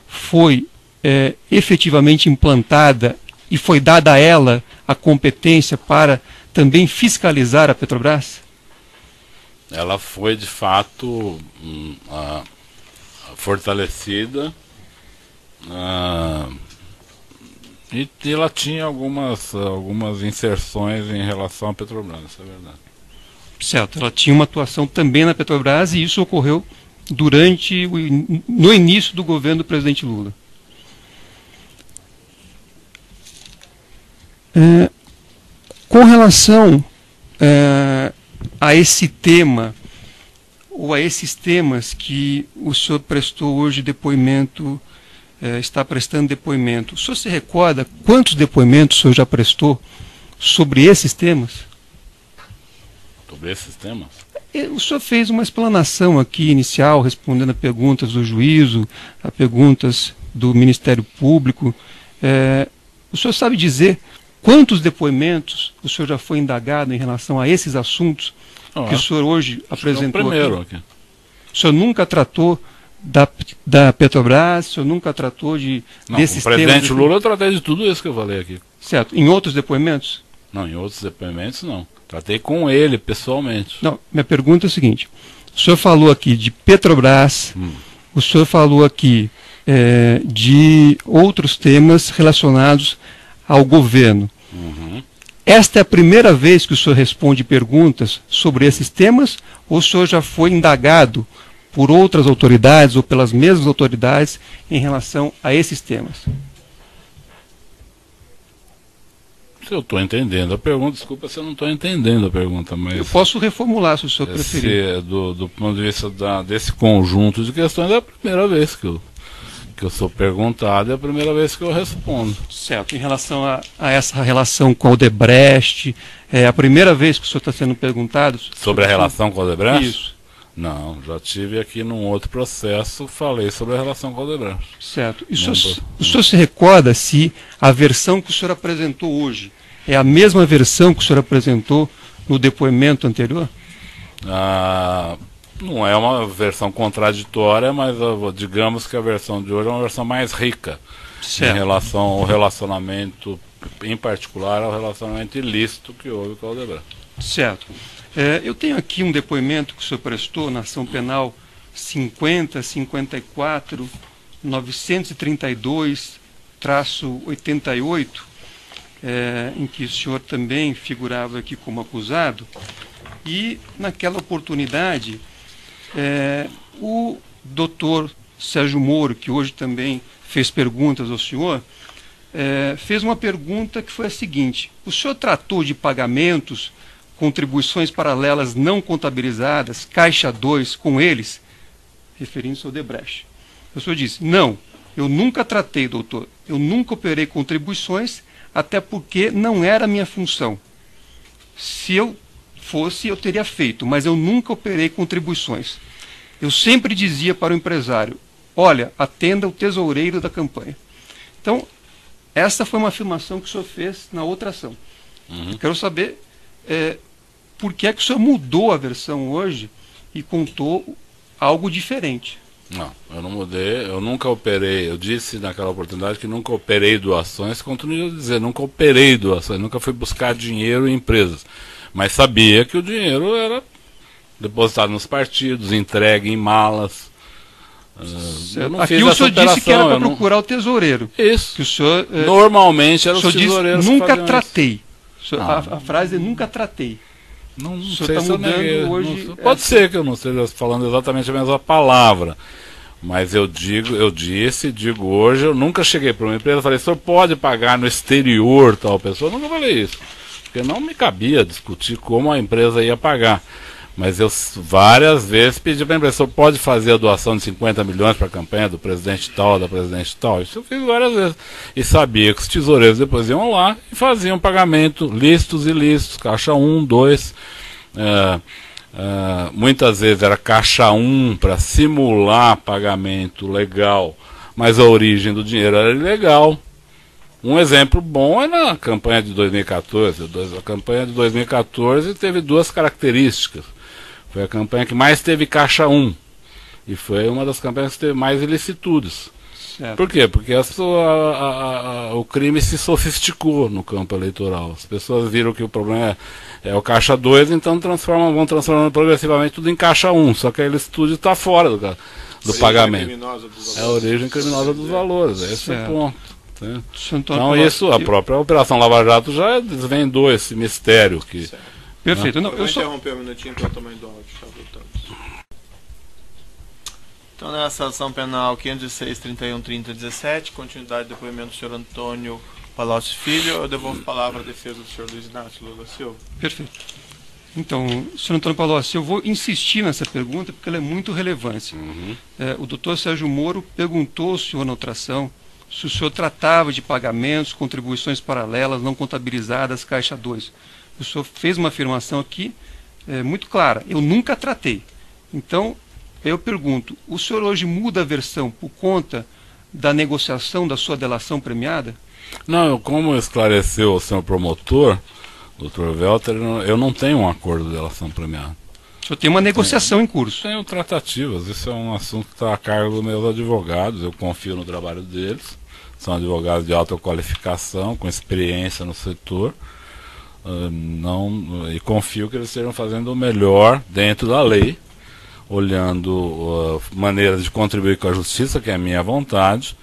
foi efetivamente implantada e foi dada a ela a competência para também fiscalizar a Petrobras? Ela foi, de fato, fortalecida e ela tinha algumas inserções em relação à Petrobras, isso é verdade. Certo, ela tinha uma atuação também na Petrobras e isso ocorreu no início do governo do presidente Lula. Com relação a esse tema, ou a esses temas que o senhor prestou hoje depoimento, está prestando depoimento, o senhor se recorda quantos depoimentos o senhor já prestou sobre esses temas? Sobre esses temas? O senhor fez uma explanação aqui inicial, respondendo a perguntas do juízo, a perguntas do Ministério Público. O senhor sabe dizer quantos depoimentos o senhor já foi indagado em relação a esses assuntos que o senhor hoje apresentou? É o primeiro aqui. O senhor nunca tratou da Petrobras, o senhor nunca tratou desses temas? Com o presidente Lula eu tratei de tudo isso que eu falei aqui. Certo. Em outros depoimentos? Não, em outros depoimentos não. Tratei com ele, pessoalmente. Não, minha pergunta é a seguinte. O senhor falou aqui de Petrobras, o senhor falou aqui de outros temas relacionados ao governo. Esta é a primeira vez que o senhor responde perguntas sobre esses temas, ou o senhor já foi indagado por outras autoridades ou pelas mesmas autoridades em relação a esses temas? Se eu estou entendendo a pergunta, desculpa se eu não estou entendendo a pergunta, mas... Eu posso reformular, se o senhor preferir. Do ponto de vista desse conjunto de questões, é a primeira vez que eu sou perguntado, é a primeira vez que eu respondo. Certo. Em relação a essa relação com a Odebrecht, é a primeira vez que o senhor está sendo perguntado? Sobre a relação com a Odebrecht? Isso. Não, já tive aqui num outro processo, falei sobre a relação com a Odebrecht. Certo. E o senhor se recorda se a versão que o senhor apresentou hoje é a mesma versão que o senhor apresentou no depoimento anterior? Não é uma versão contraditória, mas digamos que a versão de hoje é uma versão mais rica. Certo. Em relação ao relacionamento, em particular ao relacionamento ilícito que houve com a Odebrecht. Certo. Eu tenho aqui um depoimento que o senhor prestou na ação penal 50.54.932-88, em que o senhor também figurava aqui como acusado, e naquela oportunidade o doutor Sérgio Moro, que hoje também fez perguntas ao senhor, fez uma pergunta que foi a seguinte: o senhor tratou de pagamentos, contribuições paralelas não contabilizadas, Caixa 2, com eles, referindo-se ao Odebrecht? O senhor disse: não, eu nunca tratei, doutor, eu nunca operei contribuições, até porque não era a minha função. Se eu fosse, eu teria feito, mas eu nunca operei contribuições. Eu sempre dizia para o empresário: olha, atenda o tesoureiro da campanha. Então, essa foi uma afirmação que o senhor fez na outra ação. Quero saber por que é que o senhor mudou a versão hoje e contou algo diferente. Não, eu não mudei, eu nunca operei, eu disse naquela oportunidade que nunca operei doações, continuo a dizer, nunca operei doações, nunca fui buscar dinheiro em empresas, mas sabia que o dinheiro era depositado nos partidos, entregue em malas. Eu não aqui fiz o essa senhor operação, disse que era para eu não- procurar o tesoureiro. Isso. Que o senhor, Normalmente eram o senhor os disse, tesoureiros que nunca faziam isso. tratei. O senhor- Ah. a frase é nunca tratei. Não O senhor sei está se eu mudando neguei, hoje não sei. Pode essa- ser que eu não esteja falando exatamente a mesma palavra. Mas eu digo hoje, eu nunca cheguei para uma empresa e falei, o senhor pode pagar no exterior tal pessoa? Eu nunca falei isso. Porque não me cabia discutir como a empresa ia pagar. Mas eu várias vezes pedi para a empresa, o senhor pode fazer a doação de 50 milhões para a campanha do presidente tal, da presidente tal? Isso eu fiz várias vezes. E sabia que os tesoureiros depois iam lá e faziam pagamento, listos e listos, caixa 1, 2. Muitas vezes era caixa 1 para simular pagamento legal, mas a origem do dinheiro era ilegal. Um exemplo bom é na campanha de 2014. A campanha de 2014 teve duas características. Foi a campanha que mais teve caixa 1. E foi uma das campanhas que teve mais ilicitudes. Certo. Por quê? Porque o crime se sofisticou no campo eleitoral. As pessoas viram que o problema é o caixa 2, então vão transformando progressivamente tudo em caixa 1. Só que a ilicitude está fora do pagamento. É a origem criminosa dos valores. Esse é o ponto. Né? Então isso, a própria Operação Lava Jato já desvendou esse mistério. Perfeito. Não, Eu vou eu só... interromper um minutinho para o tamanho do áudio. Já voltamos. Então, nessa ação penal 506-31-30-17, continuidade do depoimento do senhor Antônio Palocci Filho, eu devolvo a palavra à defesa do senhor Luiz Inácio Lula Silva. Perfeito. Então, senhor Antônio Palocci, eu vou insistir nessa pergunta porque ela é muito relevante. O doutor Sérgio Moro perguntou ao senhor na outra ação se o senhor tratava de pagamentos, contribuições paralelas, não contabilizadas, caixa 2. O senhor fez uma afirmação aqui muito clara, eu nunca tratei. Então, eu pergunto, o senhor hoje muda a versão por conta da negociação da sua delação premiada? Não, como esclareceu o senhor promotor, Dr. Welter, eu não tenho um acordo de delação premiada. O senhor tem uma negociação em curso? Tenho tratativas, isso é um assunto que está a cargo dos meus advogados, eu confio no trabalho deles, são advogados de alta qualificação, com experiência no setor, e confio que eles estejam fazendo o melhor dentro da lei, olhando maneiras de contribuir com a justiça, que é a minha vontade,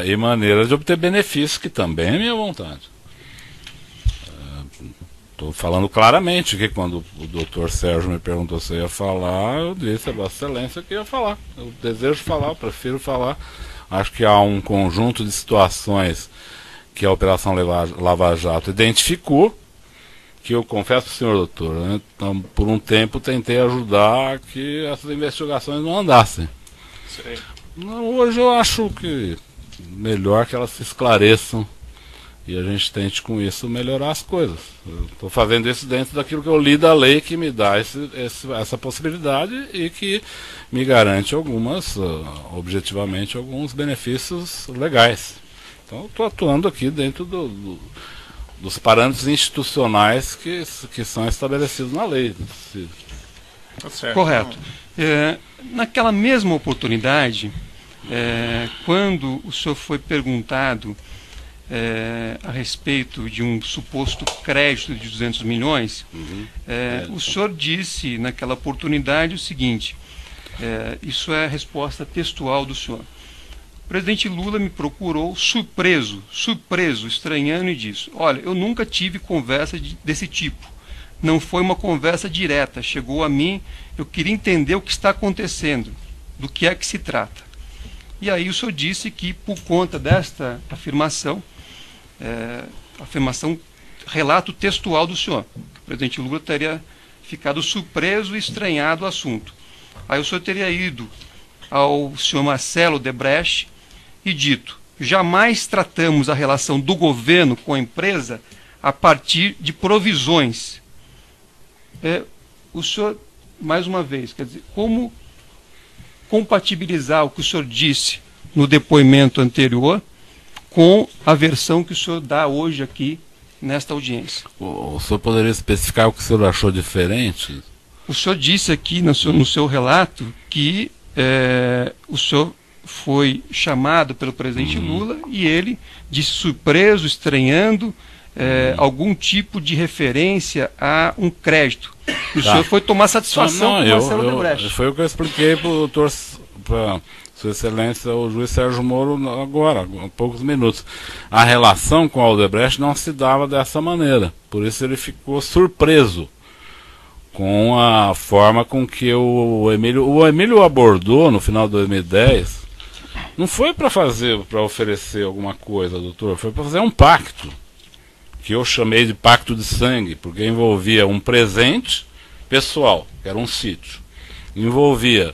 e maneiras de obter benefícios, que também é a minha vontade. Estou falando claramente que quando o doutor Sérgio me perguntou se eu ia falar, eu disse a Vossa Excelência que ia falar. Eu desejo falar, eu prefiro falar. Acho que há um conjunto de situações que a Operação Lava Jato identificou, que eu confesso para o senhor doutor, né? Então, por um tempo tentei ajudar que essas investigações não andassem. Hoje eu acho que melhor que elas se esclareçam e a gente tente com isso melhorar as coisas. Estou fazendo isso dentro daquilo que eu li da lei, que me dá essa possibilidade e que me garante objetivamente, alguns benefícios legais. Então estou atuando aqui dentro dos parâmetros institucionais que são estabelecidos na lei. Correto. Naquela mesma oportunidade, quando o senhor foi perguntado a respeito de um suposto crédito de 200 milhões, o senhor disse naquela oportunidade o seguinte, isso é a resposta textual do senhor. O presidente Lula me procurou surpreso, estranhando e disse, olha, eu nunca tive conversa desse tipo, não foi uma conversa direta, chegou a mim, eu queria entender o que está acontecendo, do que é que se trata. E aí o senhor disse que por conta desta afirmação, relato textual do senhor, que o presidente Lula teria ficado surpreso e estranhado o assunto. Aí o senhor teria ido ao senhor Marcelo Debrecht e dito, jamais tratamos a relação do governo com a empresa a partir de provisões. O senhor, mais uma vez, quer dizer, como compatibilizar o que o senhor disse no depoimento anterior com a versão que o senhor dá hoje aqui nesta audiência? O senhor poderia especificar o que o senhor achou diferente? O senhor disse aqui no seu relato que o senhor foi chamado pelo presidente Lula e ele disse surpreso, estranhando, algum tipo de referência a um crédito. O Tá. senhor foi tomar satisfação com o Marcelo Odebrecht. Foi o que eu expliquei para o doutor, para Sua Excelência, o juiz Sérgio Moro, agora, há poucos minutos. A relação com o Odebrecht não se dava dessa maneira. Por isso ele ficou surpreso com a forma com que o Emílio abordou no final de 2010. Não foi para oferecer alguma coisa, doutor, foi para fazer um pacto, que eu chamei de pacto de sangue, porque envolvia um presente pessoal, que era um sítio, envolvia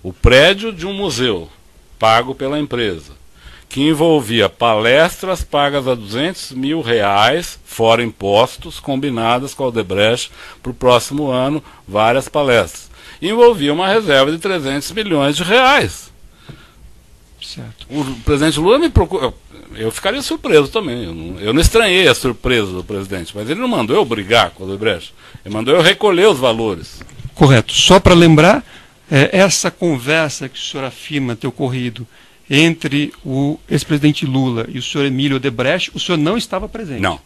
o prédio de um museu, pago pela empresa, que envolvia palestras pagas a R$200 mil, fora impostos, combinadas com a Odebrecht para o próximo ano, várias palestras. E envolvia uma reserva de R$300 milhões. Certo. O presidente Lula me procurou. Eu ficaria surpreso também. Eu não estranhei a surpresa do presidente, mas ele não mandou eu brigar com o Odebrecht. Ele mandou eu recolher os valores. Correto. Só para lembrar, essa conversa que o senhor afirma ter ocorrido entre o ex-presidente Lula e o senhor Emílio Odebrecht, o senhor não estava presente? Não.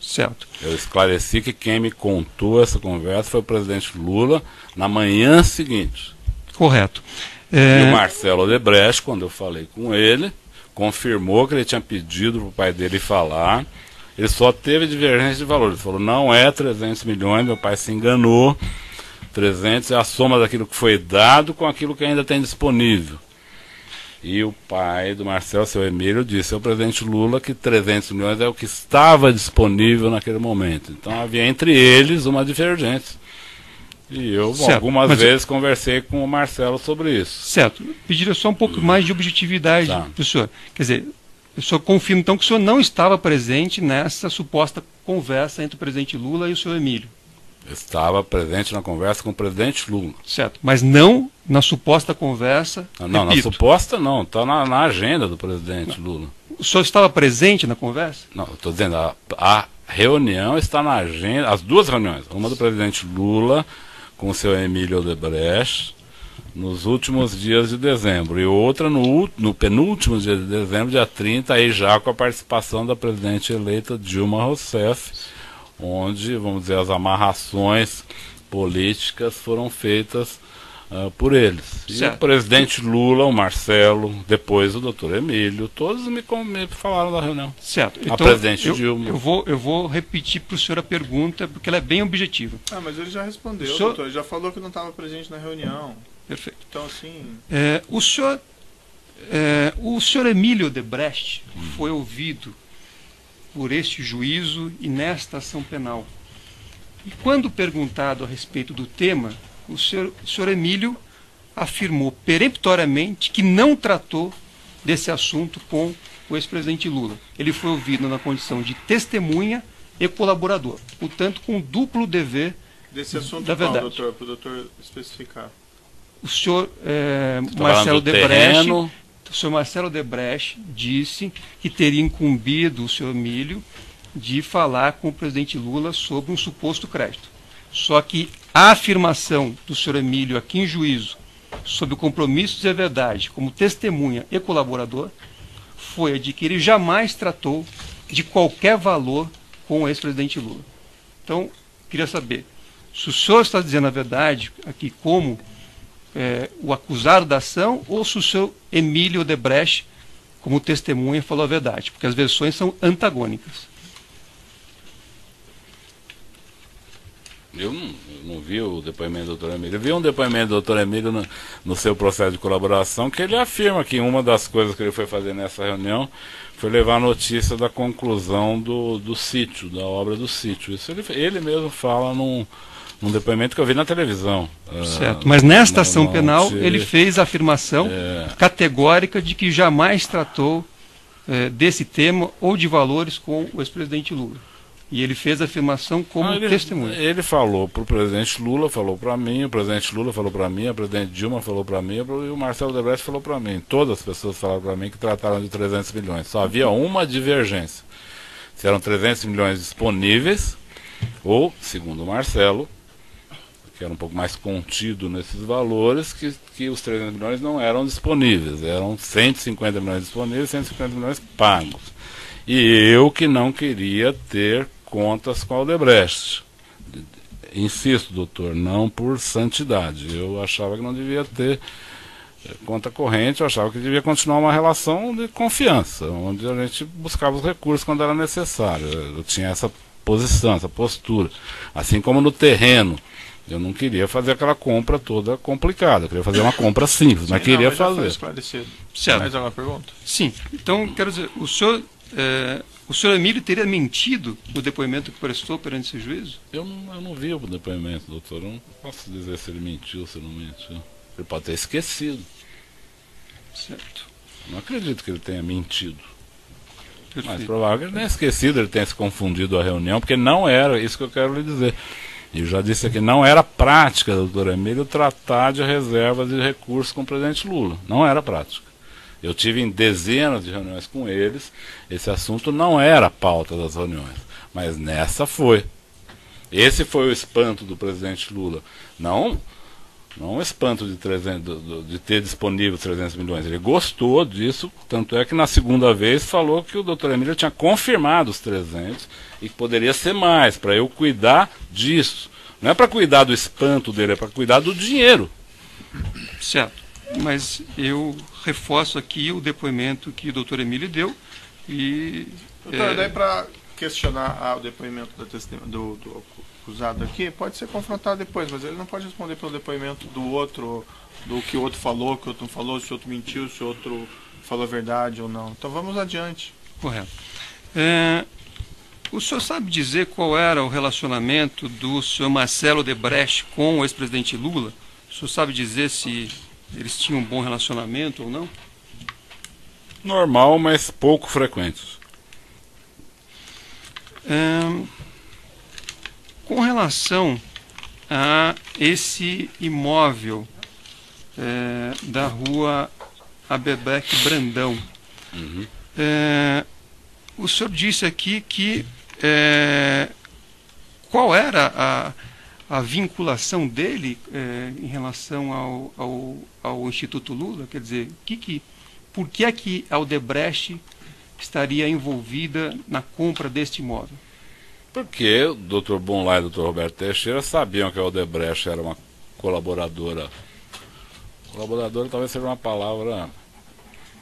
Certo. Eu esclareci que quem me contou essa conversa foi o presidente Lula na manhã seguinte. Correto. E o Marcelo Odebrecht, quando eu falei com ele, confirmou que ele tinha pedido para o pai dele falar. Ele só teve divergência de valores. Ele falou, não é 300 milhões, meu pai se enganou. 300 é a soma daquilo que foi dado com aquilo que ainda tem disponível. E o pai do Marcelo, seu Emílio, disse ao presidente Lula que 300 milhões é o que estava disponível naquele momento. Então havia entre eles uma divergência. E eu algumas vezes conversei com o Marcelo sobre isso. Certo. Pediria só um pouco mais de objetividade do senhor. Quer dizer, o senhor confirma então que o senhor não estava presente nessa suposta conversa entre o presidente Lula e o senhor Emílio. Estava presente na conversa com o presidente Lula. Certo, mas não na suposta conversa. Não, na suposta não, está na agenda do presidente Lula. O senhor estava presente na conversa? Não, estou dizendo, a reunião está na agenda, as duas reuniões, uma do presidente Lula com o seu Emílio Odebrecht nos últimos dias de dezembro, e outra no penúltimo dia de dezembro, dia 30, aí já com a participação da presidente eleita Dilma Rousseff, onde, vamos dizer, as amarrações políticas foram feitas por eles. E o presidente Lula, o Marcelo, depois o doutor Emílio, todos me falaram da reunião. Certo. Então, a presidente Dilma. Eu vou repetir para o senhor a pergunta, porque ela é bem objetiva. Mas ele já respondeu, doutor. Ele já falou que não estava presente na reunião. Perfeito. Então, assim... O senhor Emílio Odebrecht foi ouvido por este juízo e nesta ação penal. E quando perguntado a respeito do tema, o senhor Emílio afirmou peremptoriamente que não tratou desse assunto com o ex-presidente Lula. Ele foi ouvido na condição de testemunha e colaborador, portanto com duplo dever desse assunto da verdade. Doutor, para o doutor especificar. O senhor Marcelo Odebrecht disse que teria incumbido o senhor Emílio de falar com o presidente Lula sobre um suposto crédito. Só que a afirmação do senhor Emílio aqui em juízo sobre o compromisso de dizer a verdade como testemunha e colaborador foi a de que ele jamais tratou de qualquer valor com o ex-presidente Lula. Então, queria saber se o senhor está dizendo a verdade aqui como o acusado da ação, ou se o seu Emílio Odebrecht, como testemunha, falou a verdade, porque as versões são antagônicas. Eu não vi o depoimento do doutor Emílio. Eu vi um depoimento do doutor Emílio no seu processo de colaboração, que ele afirma que uma das coisas que ele foi fazer nessa reunião foi levar a notícia da conclusão do sítio, da obra do sítio. Isso ele mesmo fala num depoimento que eu vi na televisão. Certo, mas nesta ação penal ele fez a afirmação categórica de que jamais tratou desse tema ou de valores com o ex-presidente Lula. E ele fez a afirmação como testemunha. Ele falou para o presidente Lula, falou para mim, o presidente Lula falou para mim, a presidente Dilma falou para mim, e o Marcelo Odebrecht falou para mim. Todas as pessoas falaram para mim que trataram de 300 milhões. Só havia uma divergência. Se eram 300 milhões disponíveis, ou, segundo o Marcelo, que era um pouco mais contido nesses valores, que os 300 milhões não eram disponíveis, eram 150 milhões disponíveis, 150 milhões pagos. E eu que não queria ter contas com a Odebrecht. Insisto, doutor, não por santidade. Eu achava que não devia ter conta corrente, eu achava que devia continuar uma relação de confiança, onde a gente buscava os recursos quando era necessário. Eu tinha essa posição, essa postura. Assim como no terreno. Eu não queria fazer aquela compra toda complicada, eu queria fazer uma compra simples, mas queria fazer. Certo. Mais alguma pergunta? Sim. Então, quero dizer, o senhor Emílio teria mentido no depoimento que prestou perante esse juízo? Eu não vi o depoimento, doutor. Eu não posso dizer se ele mentiu ou se não mentiu. Ele pode ter esquecido. Certo. Não acredito que ele tenha mentido. Perfeito. Mas provável que ele tenha esquecido, ele tenha se confundido a reunião, porque não era isso que eu quero lhe dizer. E eu já disse aqui, não era prática, doutor Emílio, tratar de reservas de recursos com o presidente Lula. Não era prática. Eu tive em dezenas de reuniões com eles, esse assunto não era a pauta das reuniões, mas nessa foi. Esse foi o espanto do presidente Lula. Não o espanto de ter disponível 300 milhões. Ele gostou disso, tanto é que na segunda vez falou que o doutor Emílio tinha confirmado os 300 e que poderia ser mais, para eu cuidar disso. Não é para cuidar do espanto dele, é para cuidar do dinheiro. Certo. Mas eu reforço aqui o depoimento que o doutor Emílio deu e... Doutor, daí para questionar o depoimento do acusado aqui, pode ser confrontado depois, mas ele não pode responder pelo depoimento do outro, do que o outro falou, que o outro não falou, se o outro mentiu, se o outro falou a verdade ou não. Então vamos adiante. Correto. O senhor sabe dizer qual era o relacionamento do senhor Marcelo Odebrecht com o ex-presidente Lula? O senhor sabe dizer se eles tinham um bom relacionamento ou não? Normal, mas pouco frequente. Com relação a esse imóvel da rua Abebeque Brandão, o senhor disse aqui que qual era a vinculação dele em relação ao Instituto Lula? Quer dizer, por que é que a Odebrecht estaria envolvida na compra deste imóvel? Porque o Dr. Bonlai e o Dr. Roberto Teixeira sabiam que a Odebrecht era uma colaboradora. Colaboradora talvez seja uma palavra...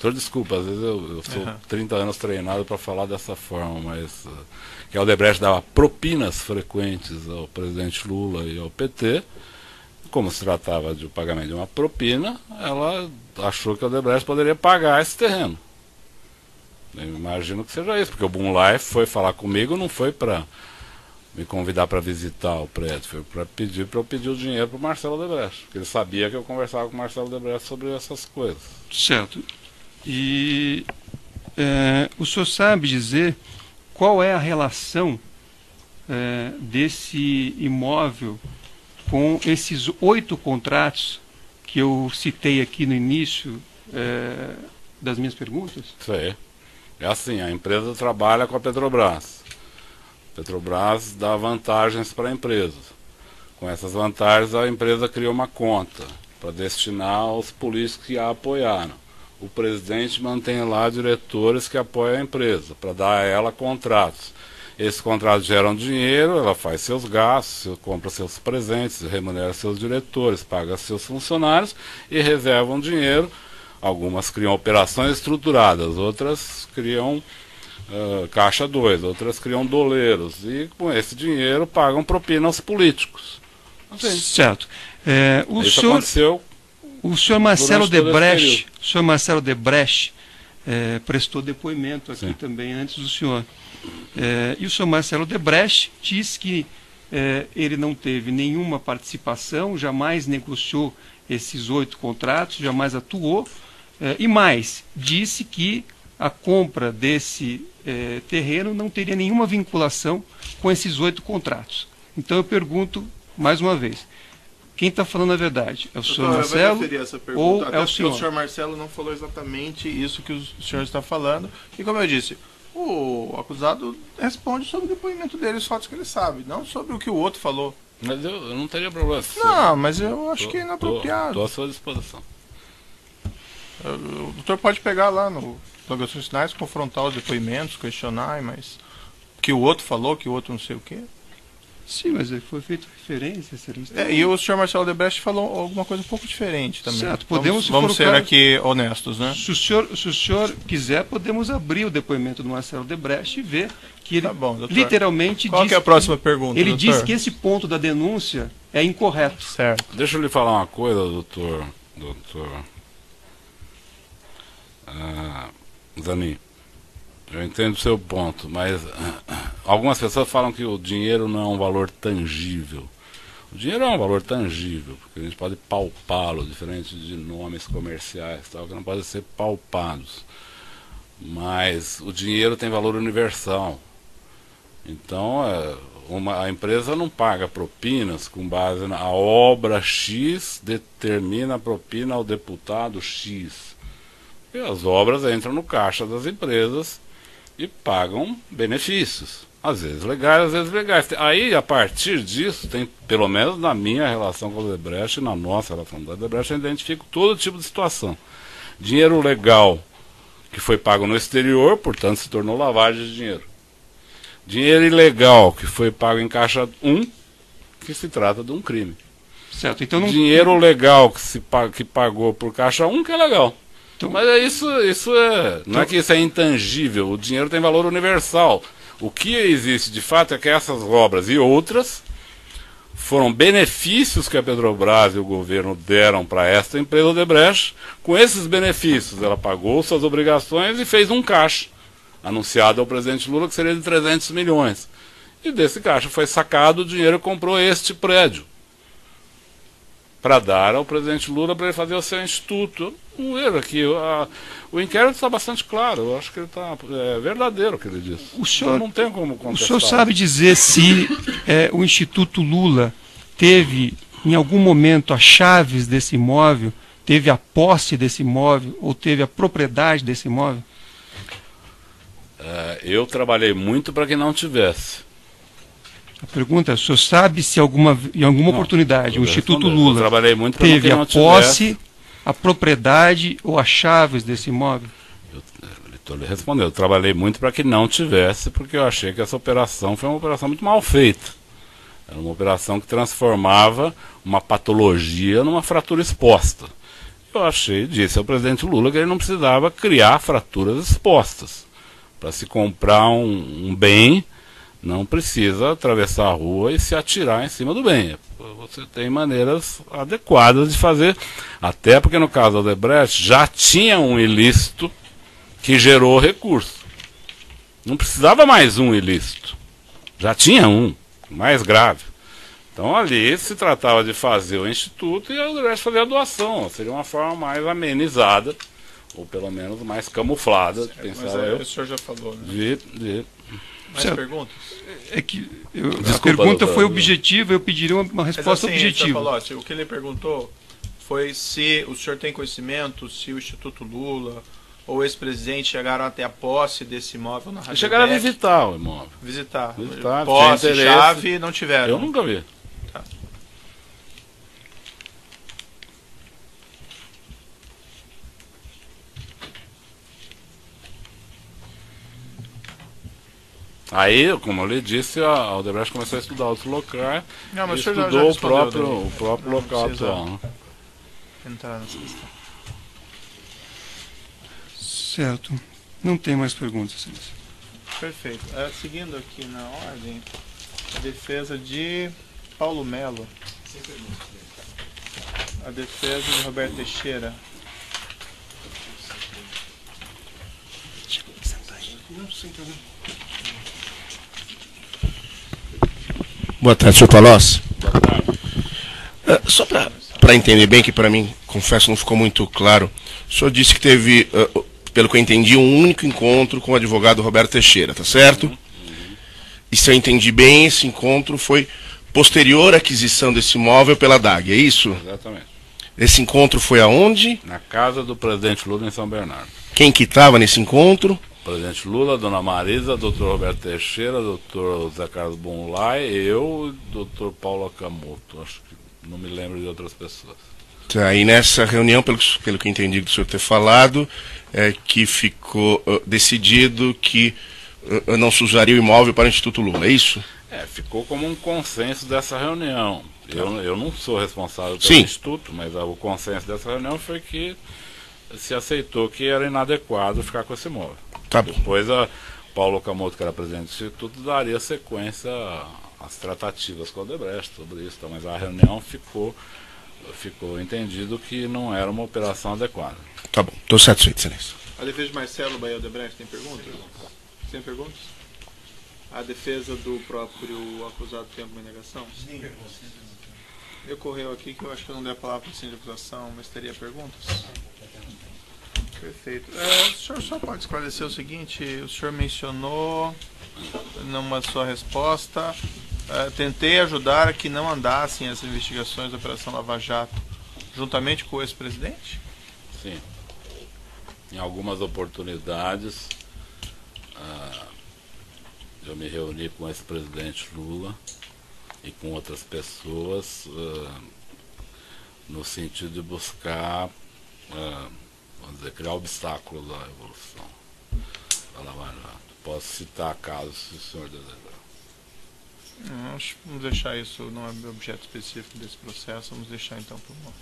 Senhor, desculpa, às vezes eu sou 30 anos treinado para falar dessa forma, mas que a Odebrecht dava propinas frequentes ao presidente Lula e ao PT. Como se tratava de pagamento de uma propina, ela achou que a Odebrecht poderia pagar esse terreno. Eu imagino que seja isso, porque o Bonlai foi falar comigo, não foi para me convidar para visitar o prédio, foi para eu pedir o dinheiro para o Marcelo Odebrecht, porque ele sabia que eu conversava com o Marcelo Odebrecht sobre essas coisas. Certo. E o senhor sabe dizer qual é a relação desse imóvel com esses 8 contratos que eu citei aqui no início das minhas perguntas? Isso aí. É assim, a empresa trabalha com a Petrobras. A Petrobras dá vantagens para a empresa. Com essas vantagens, a empresa cria uma conta para destinar aos políticos que a apoiaram. O presidente mantém lá diretores que apoiam a empresa, para dar a ela contratos. Esses contratos geram dinheiro, ela faz seus gastos, compra seus presentes, remunera seus diretores, paga seus funcionários e reservam dinheiro. Algumas criam operações estruturadas, outras criam caixa 2, outras criam doleiros. E com esse dinheiro pagam propina aos políticos. Assim. Certo. Isso aconteceu. O senhor Marcelo Odebrecht prestou depoimento aqui também antes do senhor. E o senhor Marcelo Odebrecht disse que ele não teve nenhuma participação, jamais negociou esses 8 contratos, jamais atuou. E mais, disse que a compra desse terreno não teria nenhuma vinculação com esses 8 contratos. Então eu pergunto mais uma vez, quem está falando a verdade? É o senhor Marcelo ou é o senhor? O senhor Marcelo não falou exatamente isso que o senhor está falando. E como eu disse, o acusado responde sobre o depoimento dele, os fatos que ele sabe, não sobre o que o outro falou. Mas eu não teria problema. Não, mas eu acho que é inapropriado. Estou à sua disposição. O doutor pode pegar lá no Indagações Finais, confrontar os depoimentos, questionar, mas que o outro falou, que o outro não sei o quê. Sim, mas foi feita referência, excelência. E o senhor Marcelo Odebrecht falou alguma coisa um pouco diferente também. Certo, podemos, vamos ser aqui honestos, né? Se o senhor quiser, podemos abrir o depoimento do Marcelo Odebrecht e ver que ele literalmente Qual diz... que é a próxima pergunta, Ele doutor? diz que esse ponto da denúncia é incorreto. Certo. Deixa eu lhe falar uma coisa, doutor Zanin. Eu entendo o seu ponto, mas algumas pessoas falam que o dinheiro não é um valor tangível. O dinheiro é um valor tangível, porque a gente pode palpá-lo, diferente de nomes comerciais, tal, que não podem ser palpados. Mas o dinheiro tem valor universal. Então, a empresa não paga propinas com base na obra X, determina a propina ao deputado X. E as obras entram no caixa das empresas e pagam benefícios, às vezes legais, às vezes legais. Aí, a partir disso, tem, pelo menos na minha relação com o Odebrecht e na nossa relação com o Odebrecht, eu identifico todo tipo de situação. Dinheiro legal que foi pago no exterior, portanto se tornou lavagem de dinheiro. Dinheiro ilegal que foi pago em caixa 1, que se trata de um crime. Certo, então não... Dinheiro legal que pagou por caixa 1, que é legal. Então... Mas não é que isso é intangível, o dinheiro tem valor universal. O que existe de fato é que essas obras e outras foram benefícios que a Petrobras e o governo deram para esta empresa Odebrecht. Com esses benefícios ela pagou suas obrigações e fez um caixa, anunciado ao presidente Lula, que seria de 300 milhões. E desse caixa foi sacado o dinheiro e comprou este prédio para dar ao presidente Lula para ele fazer o seu instituto. Um erro aqui. O inquérito está bastante claro. Eu acho que ele está verdadeiro o que ele disse. O senhor não tem como contestar. O senhor sabe dizer se o Instituto Lula teve, em algum momento, as chaves desse imóvel, teve a posse desse imóvel ou teve a propriedade desse imóvel? Eu trabalhei muito para que não tivesse. A pergunta é, o senhor sabe se em alguma oportunidade o Instituto Lula teve a posse, a propriedade ou as chaves desse imóvel? Eu lhe respondendo, eu trabalhei muito para que não tivesse, porque eu achei que essa operação foi uma operação muito mal feita. Era uma operação que transformava uma patologia numa fratura exposta. Eu disse ao presidente Lula que ele não precisava criar fraturas expostas. Para se comprar um bem, não precisa atravessar a rua e se atirar em cima do bem. Você tem maneiras adequadas de fazer, até porque no caso da Odebrecht já tinha um ilícito que gerou recurso. Não precisava mais um ilícito. Já tinha um, mais grave. Então ali se tratava de fazer o instituto e a Odebrecht fazer a doação. Seria uma forma mais amenizada, ou pelo menos mais camuflada, pensava eu. O senhor já falou, né? Mais perguntas? É que a pergunta foi objetiva, eu pediria uma resposta objetiva. Palocci, o que ele perguntou foi se o senhor tem conhecimento, se o Instituto Lula ou o ex-presidente chegaram até a posse desse imóvel na Rádio. Chegaram a visitar o imóvel. Visitar. Posse, chave, não tiveram. Eu nunca vi. Tá. Aí, como eu lhe disse, a Odebrecht começou a estudar outros locais. Não, mas e estudou o próprio local atual. Né? Entrar nessa questão. Certo. Não tem mais perguntas, senhores. Perfeito. Seguindo aqui na ordem, a defesa de Paulo Melo. A defesa de Roberto Teixeira. Boa tarde, senhor Palocci. Boa tarde. Só para entender bem, que para mim, confesso, não ficou muito claro. O senhor disse que teve, pelo que eu entendi, um único encontro com o advogado Roberto Teixeira, tá certo? E se eu entendi bem, esse encontro foi posterior à aquisição desse imóvel pela DAG, é isso? Exatamente. Esse encontro foi aonde? Na casa do presidente Lula, em São Bernardo. Quem que estava nesse encontro? Presidente Lula, Dona Marisa, doutor Roberto Teixeira, doutor Zé Carlos Bonlai, eu e doutor Paulo Akamoto. Acho que não me lembro de outras pessoas. Tá, e nessa reunião, pelo que eu entendi do senhor ter falado, é que ficou decidido que não se usaria o imóvel para o Instituto Lula, é isso? Ficou como um consenso dessa reunião. Eu não sou responsável pelo Sim. Instituto, mas o consenso dessa reunião foi que se aceitou que era inadequado ficar com esse imóvel. Tá bom. Depois Paulo Okamoto, que era presidente do Instituto, daria sequência às tratativas com o Odebrecht sobre isso, mas a reunião ficou entendido que não era uma operação adequada. Tá bom, estou satisfeito, excelência. A defesa de Marcelo Bahia Odebrecht tem perguntas? Tem perguntas? A defesa do próprio acusado tem alguma negação? Sim. Me ocorreu aqui que eu acho que eu não dei a palavra para o de acusação, mas teria perguntas? Perfeito. O senhor só pode esclarecer o seguinte: o senhor mencionou numa sua resposta, tentei ajudar a que não andassem as investigações da Operação Lava Jato juntamente com o ex-presidente? Sim. Em algumas oportunidades, eu me reuni com o ex-presidente Lula e com outras pessoas no sentido de buscar, vamos dizer, criar obstáculos à evolução da Lava Jato. Posso citar casos, se o senhor desejar. Vamos deixar isso, não é objeto específico desse processo, vamos deixar então para uma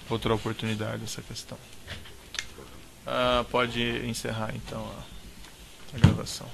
outra oportunidade essa questão. Pode encerrar então a gravação.